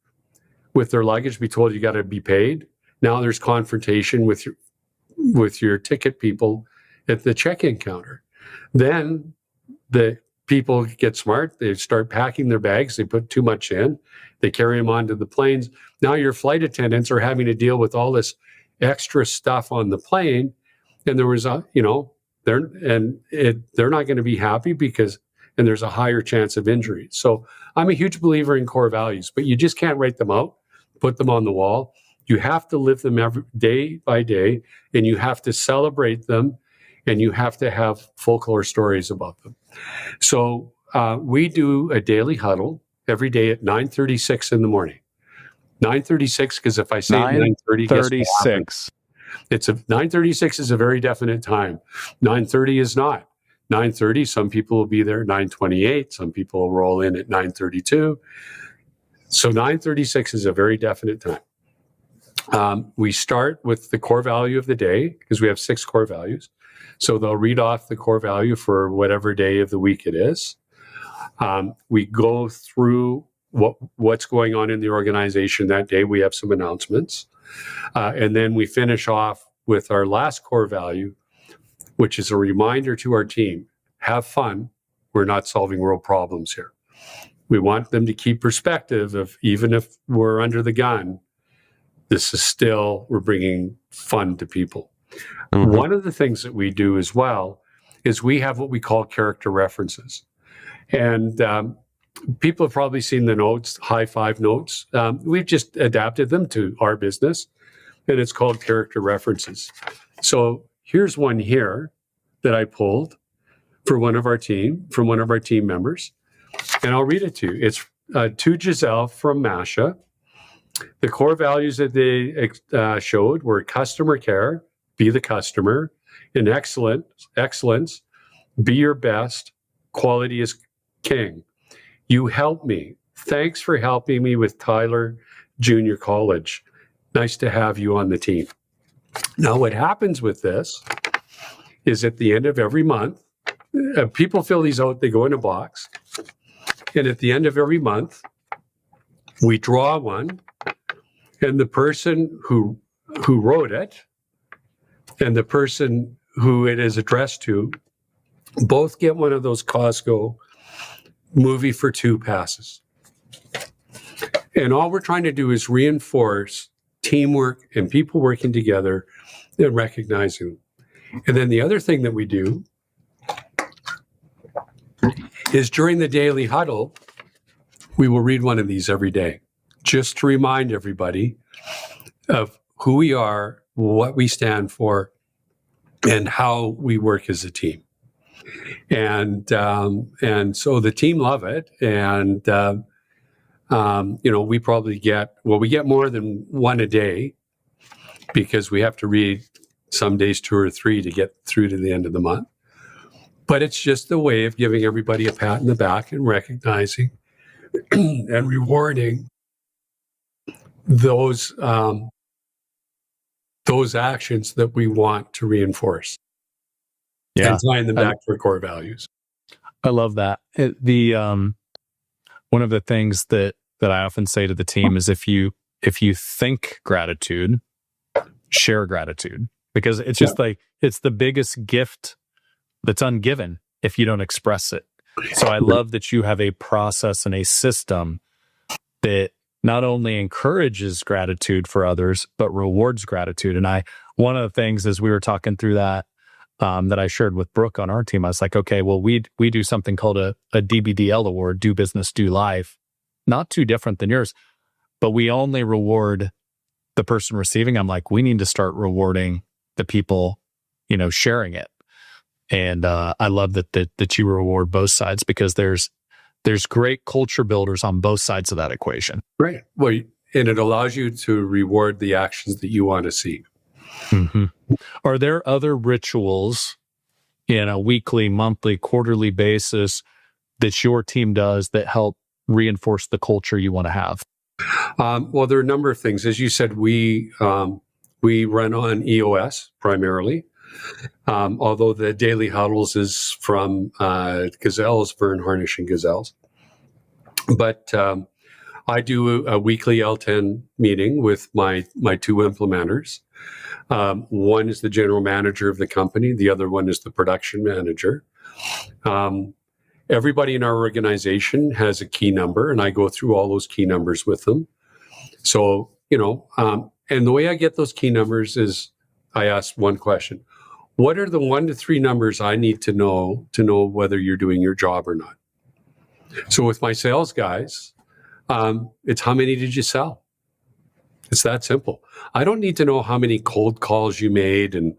with their luggage, be told you got to be paid. Now there's confrontation with your ticket people at the check-in counter. Then the people get smart. They start packing their bags. They put too much in. They carry them onto the planes. Now your flight attendants are having to deal with all this extra stuff on the plane. And there was they're not going to be happy and there's a higher chance of injury. So I'm a huge believer in core values, but you just can't write them out, put them on the wall. You have to live them every day by day, and you have to celebrate them, and you have to have folklore stories about them. So we do a daily huddle every day at 9:36 in the morning. 9:36, because if I say 9:30, guess what happens? It's 9:36 is a very definite time. 9:30 is not. 9:30, some people will be there at 9:28. Some people will roll in at 9:32. So 9:36 is a very definite time. We start with the core value of the day because we have 6 core values. So they'll read off the core value for whatever day of the week it is. We go through what's going on in the organization that day. We have some announcements. And then we finish off with our last core value, which is a reminder to our team, have fun. We're not solving world problems here. We want them to keep perspective of even if we're under the gun, this is still, we're bringing fun to people. Mm-hmm. One of the things that we do as well is we have what we call character references. And people have probably seen the notes, high five notes. We've just adapted them to our business, and it's called character references. So here's one here that I pulled from one of our team members, and I'll read it to you. It's to Giselle from Masha. The core values that they showed were customer care, be the customer, and excellence, be your best, quality is king. You helped me. Thanks for helping me with Tyler Junior College. Nice to have you on the team. Now, what happens with this is at the end of every month, people fill these out, they go in a box, and at the end of every month, we draw one, and the person who wrote it and the person who it is addressed to both get one of those Costco movie for 2 passes. And all we're trying to do is reinforce teamwork and people working together and recognizing them. And then the other thing that we do is during the daily huddle, we will read one of these every day, just to remind everybody of who we are, what we stand for, and how we work as a team. And so the team love it. And, we probably we get more than one a day because we have to read some days 2 or 3 to get through to the end of the month. But it's just a way of giving everybody a pat in the back and recognizing and rewarding those actions that we want to reinforce. Yeah. And tying them back to our core values. I love that. One of the things that I often say to the team is if you think gratitude, share gratitude, because it's just like it's the biggest gift that's ungiven if you don't express it. So I love that you have a process and a system that not only encourages gratitude for others, but rewards gratitude. And one of the things as we were talking through that I shared with Brooke on our team, I was like, okay, well, we do something called a DBDL award, Do Business, Do Life, not too different than yours, but we only reward the person receiving. I'm like, we need to start rewarding the people, sharing it. And I love that you reward both sides because there's great culture builders on both sides of that equation. Right. Well, and it allows you to reward the actions that you want to see. Mm-hmm. Are there other rituals in a weekly, monthly, quarterly basis that your team does that help reinforce the culture you want to have? Well, there are a number of things. As you said, we run on EOS primarily. Although the daily huddles is from Gazelles, Vern Harnish and Gazelles. But I do a weekly L10 meeting with my two implementers. One is the general manager of the company. The other one is the production manager. Everybody in our organization has a key number, and I go through all those key numbers with them. So, and the way I get those key numbers is I ask one question. What are the 1 to 3 numbers I need to know whether you're doing your job or not? So with my sales guys, it's how many did you sell? It's that simple. I don't need to know how many cold calls you made. And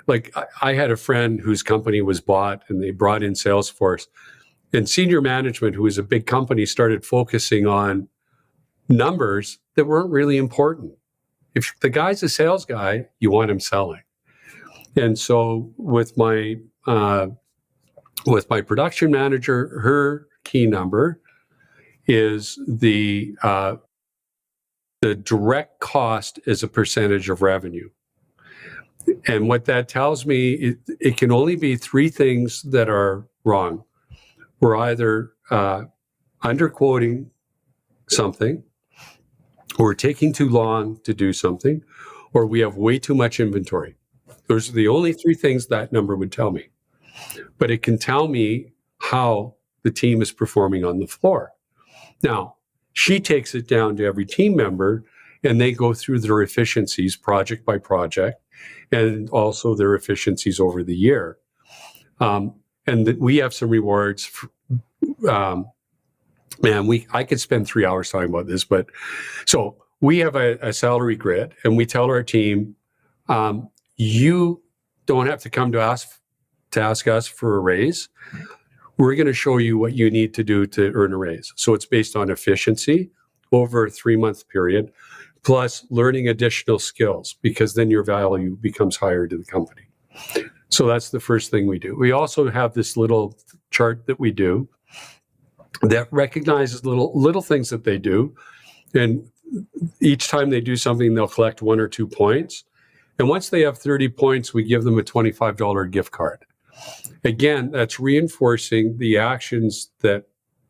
like I had a friend whose company was bought and they brought in Salesforce, and senior management, who was a big company, started focusing on numbers that weren't really important. If the guy's a sales guy, you want him selling. And so with my production manager, her key number is the direct cost as a percentage of revenue. And what that tells me, it can only be 3 things that are wrong. We're either underquoting something, or we're taking too long to do something, or we have way too much inventory. Those are the only 3 things that number would tell me. But it can tell me how the team is performing on the floor. Now, she takes it down to every team member, and they go through their efficiencies project by project, and also their efficiencies over the year. And we have some rewards. I could spend 3 hours talking about this, but so we have a salary grid, and we tell our team, you don't have to come to us to ask us for a raise. We're going to show you what you need to do to earn a raise. So it's based on efficiency over a 3-month period, plus learning additional skills, because then your value becomes higher to the company. So that's the first thing we do. We also have this little chart that we do that recognizes little things that they do. And each time they do something, they'll collect 1 or 2 points. And once they have 30 points, we give them a $25 gift card. Again, that's reinforcing the actions that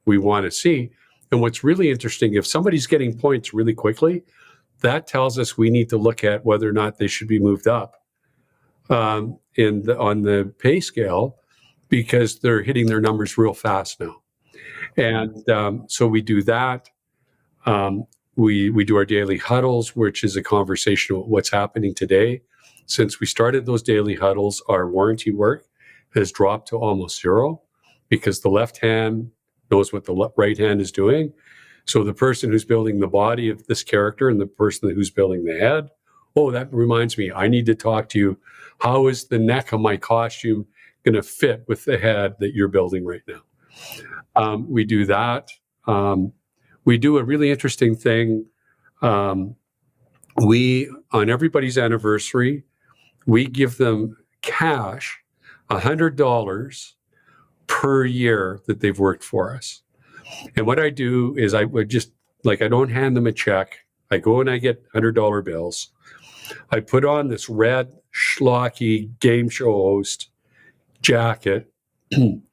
we want to see. And what's really interesting, if somebody's getting points really quickly, that tells us we need to look at whether or not they should be moved up on the pay scale, because they're hitting their numbers real fast now. And so we do that. We do our daily huddles, which is a conversation about what's happening today. Since we started those daily huddles, our warranty work has dropped to almost 0, because the left hand knows what the right hand is doing. So the person who's building the body of this character and the person who's building the head, oh, that reminds me, I need to talk to you. How is the neck of my costume going to fit with the head that you're building right now? We do that. We do a really interesting thing. We, on everybody's anniversary, we give them cash, $100 per year that they've worked for us. And what I do is I would just, I don't hand them a check. I go and I get $100 bills. I put on this red schlocky game show host jacket, and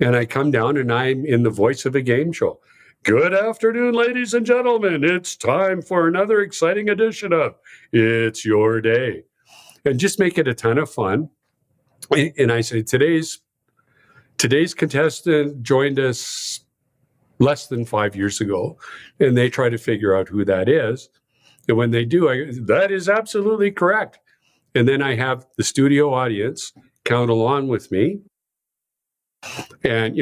I come down and I'm in the voice of a game show. Good afternoon, ladies and gentlemen. It's time for another exciting edition of It's Your Day. And just make it a ton of fun. And I say, today's contestant joined us less than 5 years ago, and they try to figure out who that is. And when they do, that is absolutely correct. And then I have the studio audience count along with me. And,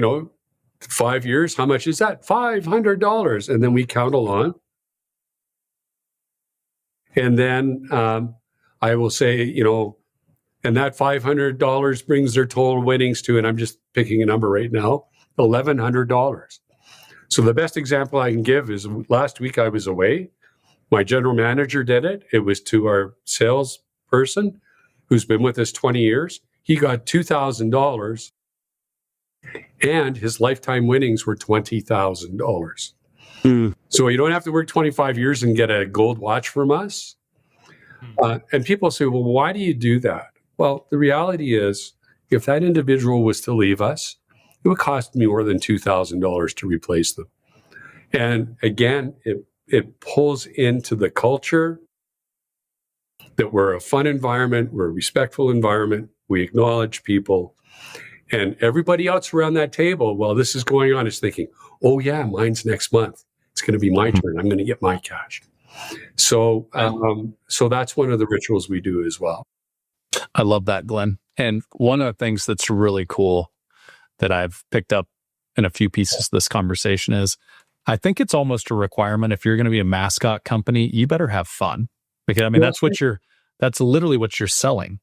5 years, how much is that? $500. And then we count along. And then I will say, and that $500 brings their total winnings to, and I'm just picking a number right now, $1,100. So the best example I can give is last week I was away. My general manager did it. It was to our salesperson who's been with us 20 years. He got $2,000, and his lifetime winnings were $20,000. So you don't have to work 25 years and get a gold watch from us. And people say, well, why do you do that? Well, the reality is, if that individual was to leave us, it would cost me more than $2,000 to replace them. And again, it pulls into the culture that we're a fun environment, we're a respectful environment, we acknowledge people, and everybody else around that table, while this is going on, is thinking, oh yeah, mine's next month. It's going to be my turn. I'm going to get my cash. So, so that's one of the rituals we do as well. I love that, Glenn. And one of the things that's really cool that I've picked up in a few pieces of this conversation is I think it's almost a requirement. If you're going to be a mascot company, you better have fun, because I mean, that's literally what you're selling,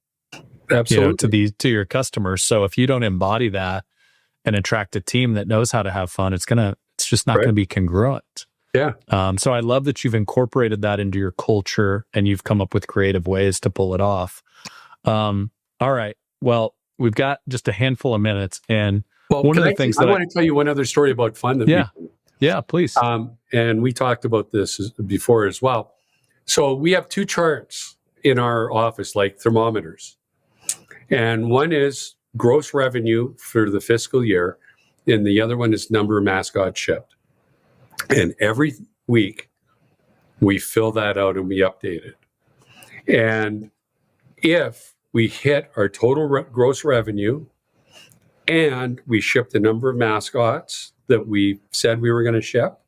Absolutely, to your customers. So if you don't embody that and attract a team that knows how to have fun, it's just not going to be congruent. Yeah. So I love that you've incorporated that into your culture and you've come up with creative ways to pull it off. All right. Well, we've got just a handful of minutes, and one of the things I want to tell you one other story about fun that yeah, please. And we talked about this before as well. So we have two charts in our office, like thermometers, and one is gross revenue for the fiscal year, and the other one is number of mascots shipped. And every week we fill that out and we update it. And if we hit our total gross revenue and we ship the number of mascots that we said we were going to ship,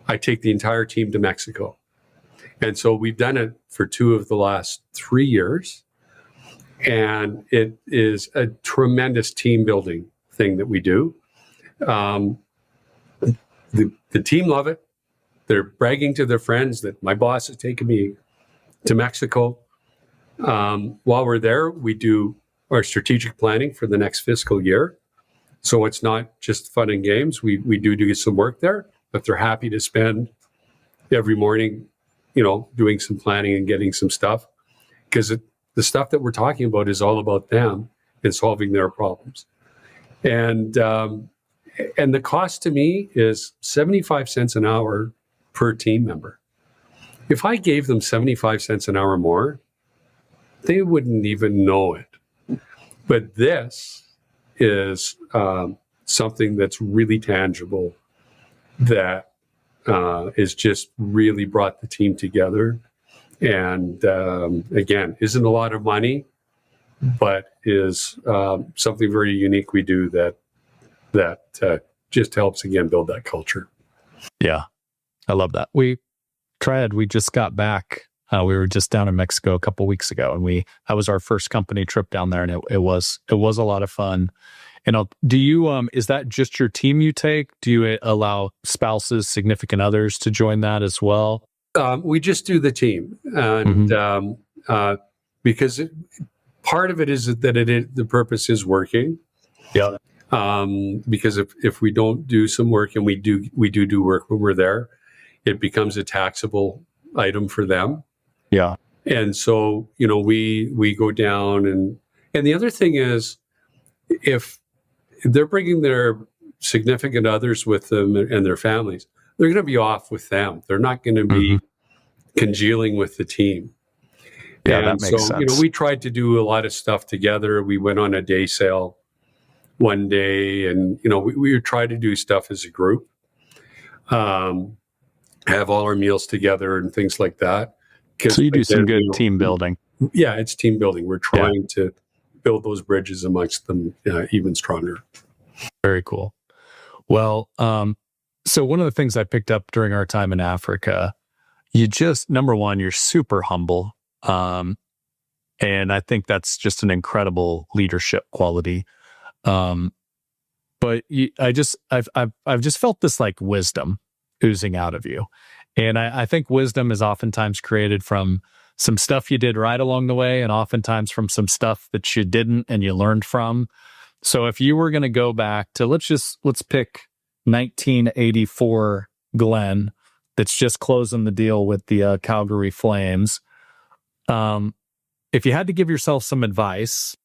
I take the entire team to Mexico. And so we've done it for 2 of the last 3 years. And it is a tremendous team building thing that we do. The team love it. They're bragging to their friends that my boss has taken me to Mexico. While we're there, we do our strategic planning for the next fiscal year. So it's not just fun and games. We do some work there, but they're happy to spend every morning, doing some planning and getting some stuff, because the stuff that we're talking about is all about them and solving their problems. And the cost to me is 75 cents an hour per team member. If I gave them 75 cents an hour more, they wouldn't even know it. But this is something that's really tangible, that is just really brought the team together. And again, isn't a lot of money, but is something very unique we do that just helps, again, build that culture. Yeah, I love that. We just got back. We were just down in Mexico a couple weeks ago, and that was our first company trip down there, and it was a lot of fun. And do you is that just your team you take? Do you allow spouses, significant others to join that as well? We just do the team, and because part of it is that the purpose is working. Yeah. Because if we don't do some work, and we do work when we're there, it becomes a taxable item for them. Yeah. And so, we go down, and the other thing is, if they're bringing their significant others with them and their families, they're going to be off with them. They're not going to be congealing with the team. Yeah, and that makes sense. We tried to do a lot of stuff together. We went on a day sale one day, and we try to do stuff as a group, have all our meals together and things like that. So you do some good team building. Yeah, it's team building. We're trying to build those bridges amongst them even stronger. Very cool. Well, so one of the things I picked up during our time in Africa, number one, you're super humble. And I think that's just an incredible leadership quality. But I've just felt this like wisdom oozing out of you. And I think wisdom is oftentimes created from some stuff you did right along the way, and oftentimes from some stuff that you didn't and you learned from. So if you were going to go back to, let's pick 1984 Glenn, that's just closing the deal with the Calgary Flames. If you had to give yourself some advice,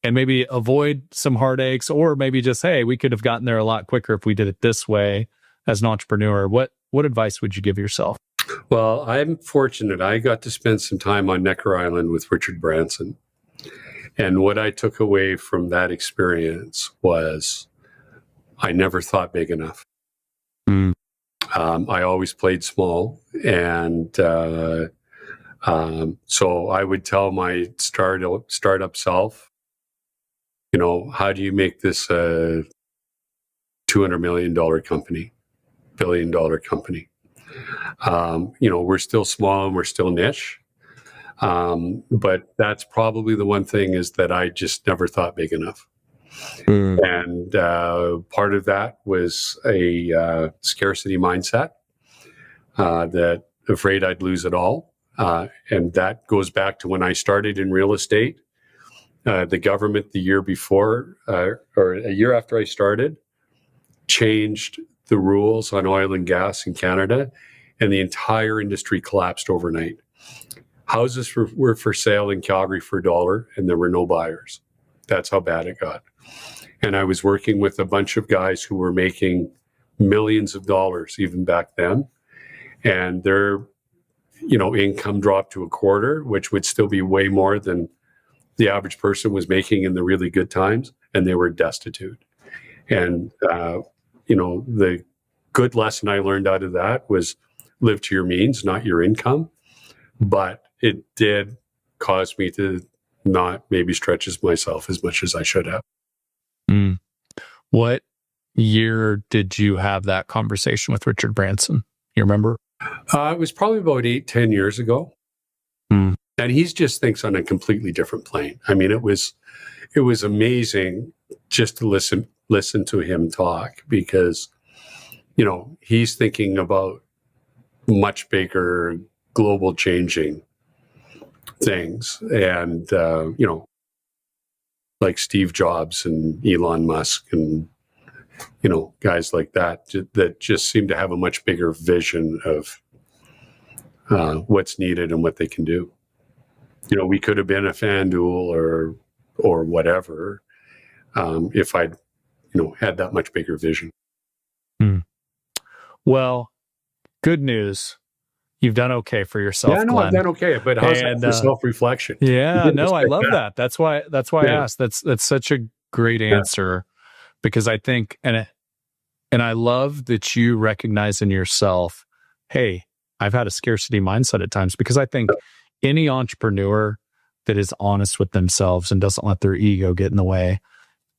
and maybe avoid some heartaches, or maybe just, hey, we could have gotten there a lot quicker if we did it this way as an entrepreneur, what advice would you give yourself? Well, I'm fortunate. I got to spend some time on Necker Island with Richard Branson. And what I took away from that experience was I never thought big enough. Mm. I always played small. And so I would tell my startup self, how do you make this a $200 million company, $1 billion company? We're still small and we're still niche. But that's probably the one thing is that I just never thought big enough. And part of that was a scarcity mindset, that afraid I'd lose it all. And that goes back to when I started in real estate. The government the year before, or a year after I started, changed the rules on oil and gas in Canada, and the entire industry collapsed overnight. Houses were for sale in Calgary for $1, and there were no buyers. That's how bad it got. And I was working with a bunch of guys who were making millions of dollars even back then, and their income dropped to a quarter, which would still be way more than the average person was making in the really good times, and they were destitute. And the good lesson I learned out of that was live to your means, not your income. But it did cause me to not maybe stretch myself as much as I should have. Mm. What year did you have that conversation with Richard Branson? You remember? It was probably about 8-10 years ago. Mm. And he just thinks on a completely different plane. I mean, it was amazing just to listen to him talk, because, he's thinking about much bigger global changing things. And, like Steve Jobs and Elon Musk and, guys like that just seem to have a much bigger vision of what's needed and what they can do. We could have been a FanDuel or whatever, if I'd, had that much bigger vision. Mm. Well, good news. You've done okay for yourself, Yeah, no, Glenn. I've done okay, but how's that for self-reflection? Yeah, no, I love that. That's why I asked. That's such a great answer, because I think, and I love that you recognize in yourself, hey, I've had a scarcity mindset at times, because I think any entrepreneur that is honest with themselves and doesn't let their ego get in the way,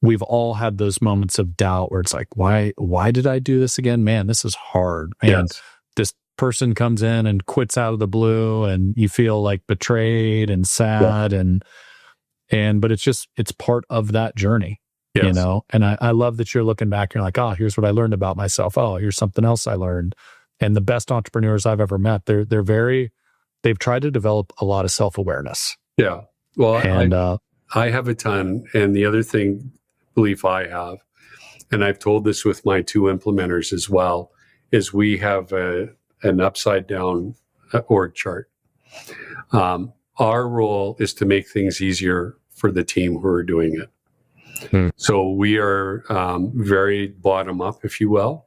we've all had those moments of doubt where it's like, why did I do this again? Man, this is hard. And this person comes in and quits out of the blue, and you feel like betrayed and sad, but it's part of that journey. And I love that you're looking back and you're like, oh, here's what I learned about myself. Oh, here's something else I learned. And the best entrepreneurs I've ever met, they've tried to develop a lot of self-awareness. Yeah. Well, and I have a ton. And the other belief I have, and I've told this with my two implementers as well, is we have an upside down org chart. Our role is to make things easier for the team who are doing it. So we are very bottom up, if you will.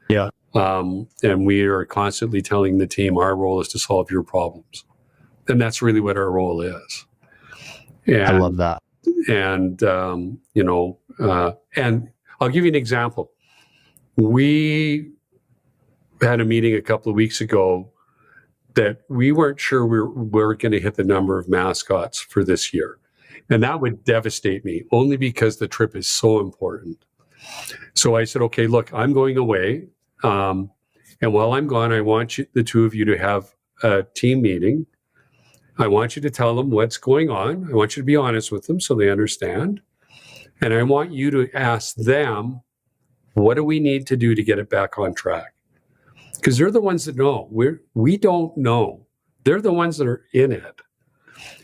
Yeah. And we are constantly telling the team our role is to solve your problems. And that's really what our role is. And, I love that. And, and I'll give you an example. We had a meeting a couple of weeks ago that we weren't sure we were going to hit the number of mascots for this year. And that would devastate me, only because the trip is so important. So I said, okay, look, I'm going away. And while I'm gone, I want the two of you to have a team meeting. I want you to tell them what's going on. I want you to be honest with them so they understand. And I want you to ask them, what do we need to do to get it back on track? Because they're the ones that know. We don't know. They're the ones that are in it.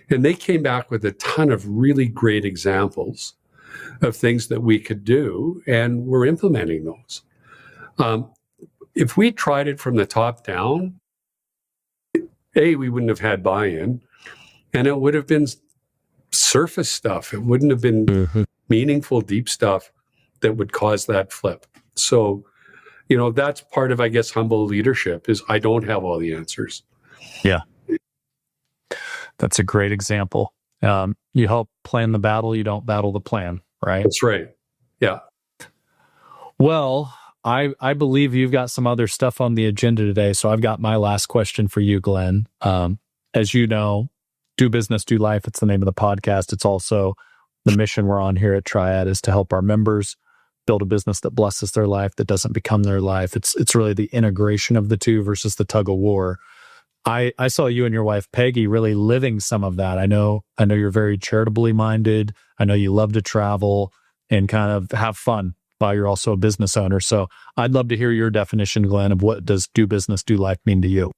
And they came back with a ton of really great examples of things that we could do, and we're implementing those. If we tried it from the top down, we wouldn't have had buy-in, and it would have been surface stuff. It wouldn't have been meaningful, deep stuff that would cause that flip. So, that's part of, I guess, humble leadership is I don't have all the answers. Yeah. That's a great example. You help plan the battle, you don't battle the plan, right? That's right. Yeah. Well, I believe you've got some other stuff on the agenda today, so I've got my last question for you, Glenn. As you know, Do Business, Do Life, it's the name of the podcast. It's also the mission we're on here at Triad is to help our members build a business that blesses their life, that doesn't become their life. It's really the integration of the two versus the tug of war. I saw you and your wife Peggy really living some of that. I know you're very charitably minded. I know you love to travel and kind of have fun while you're also a business owner. So I'd love to hear your definition, Glenn, of what does Do Business, Do Life mean to you?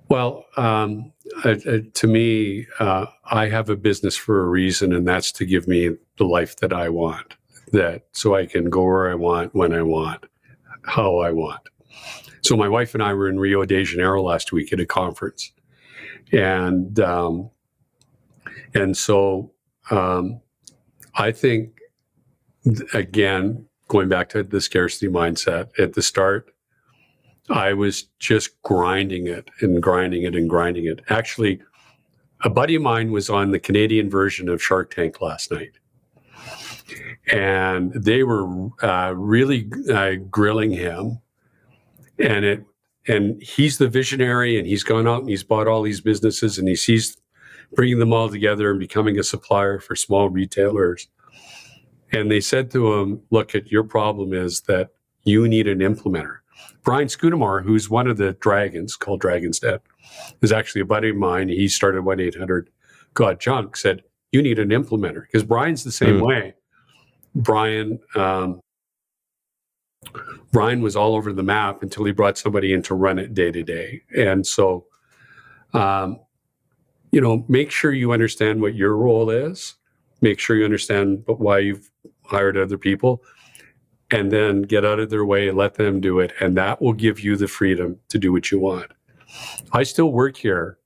Well, to me, I have a business for a reason, and that's to give me the life that I want, that so I can go where I want, when I want, how I want. So my wife and I were in Rio de Janeiro last week at a conference, and so I think, again, going back to the scarcity mindset at the start, I was just grinding it and grinding it and grinding it. Actually, a buddy of mine was on the Canadian version of Shark Tank last night, and they were really grilling him. And he's the visionary, and he's gone out and he's bought all these businesses, and he sees bringing them all together and becoming a supplier for small retailers. And they said to him, look, your problem is that you need an implementer. Brian Scudamore, who's one of the dragons called Dragon's Den, is actually a buddy of mine. He started 1-800-GOT-JUNK, said, you need an implementer. Because Brian's the same way. Brian was all over the map until he brought somebody in to run it day to day. And so, make sure you understand what your role is. Make sure you understand why you've hired other people, and then get out of their way and let them do it. And that will give you the freedom to do what you want. I still work here,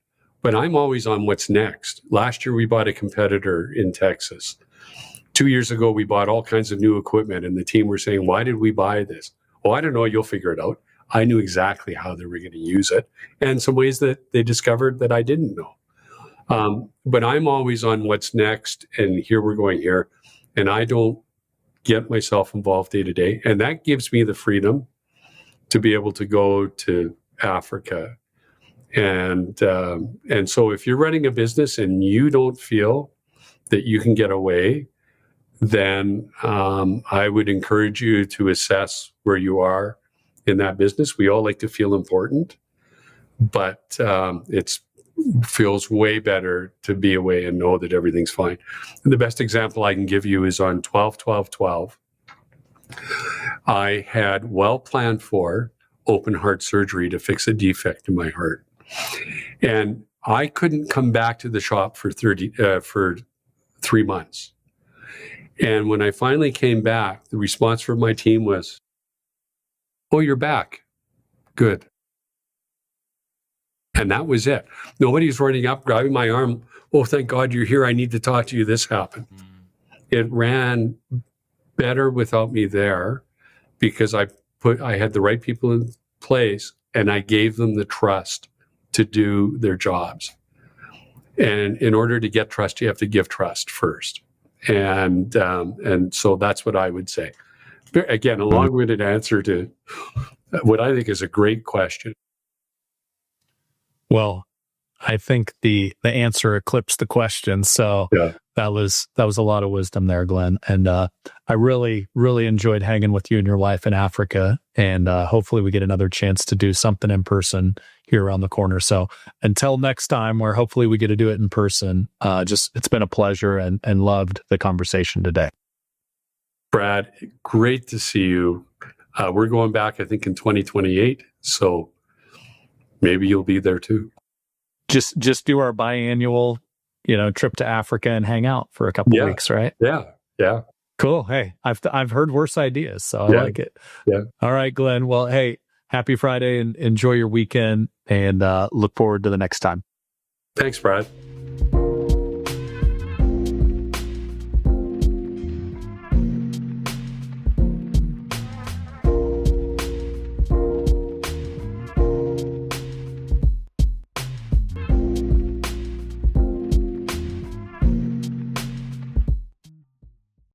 but I'm always on what's next. Last year, we bought a competitor in Texas. 2 years ago, we bought all kinds of new equipment, and the team were saying, why did we buy this? Oh, I don't know. You'll figure it out. I knew exactly how they were going to use it, and some ways that they discovered that I didn't know. But I'm always on what's next, and here we're going here, and I don't get myself involved day to day, and that gives me the freedom to be able to go to Africa. And so if you're running a business and you don't feel that you can get away, then I would encourage you to assess where you are in that business. We all like to feel important, but it feels way better to be away and know that everything's fine. And the best example I can give you is on 12/12/12. I had well planned for open heart surgery to fix a defect in my heart. And I couldn't come back to the shop for 3 months. And when I finally came back, the response from my team was, oh, you're back. Good. And that was it. Nobody's running up, grabbing my arm. Oh, thank God you're here. I need to talk to you. This happened. It ran better without me there because I had the right people in place, and I gave them the trust to do their jobs. And in order to get trust, you have to give trust first. And so that's what I would say. Again, a long-winded answer to what I think is a great question. Well, I think the answer eclipsed the question. So Yeah. that was a lot of wisdom there, Glenn. And I really, really enjoyed hanging with you and your wife in Africa. And hopefully we get another chance to do something in person here around the corner. So until next time, where hopefully we get to do it in person, it's been a pleasure and loved the conversation today. Brad, great to see you. We're going back, I think, in 2028. So maybe you'll be there too. Just do our biannual, trip to Africa and hang out for a couple of weeks, right? Yeah. Cool. Hey, I've heard worse ideas, so I like it. Yeah. All right, Glenn. Well, hey, happy Friday and enjoy your weekend, and look forward to the next time. Thanks, Brad.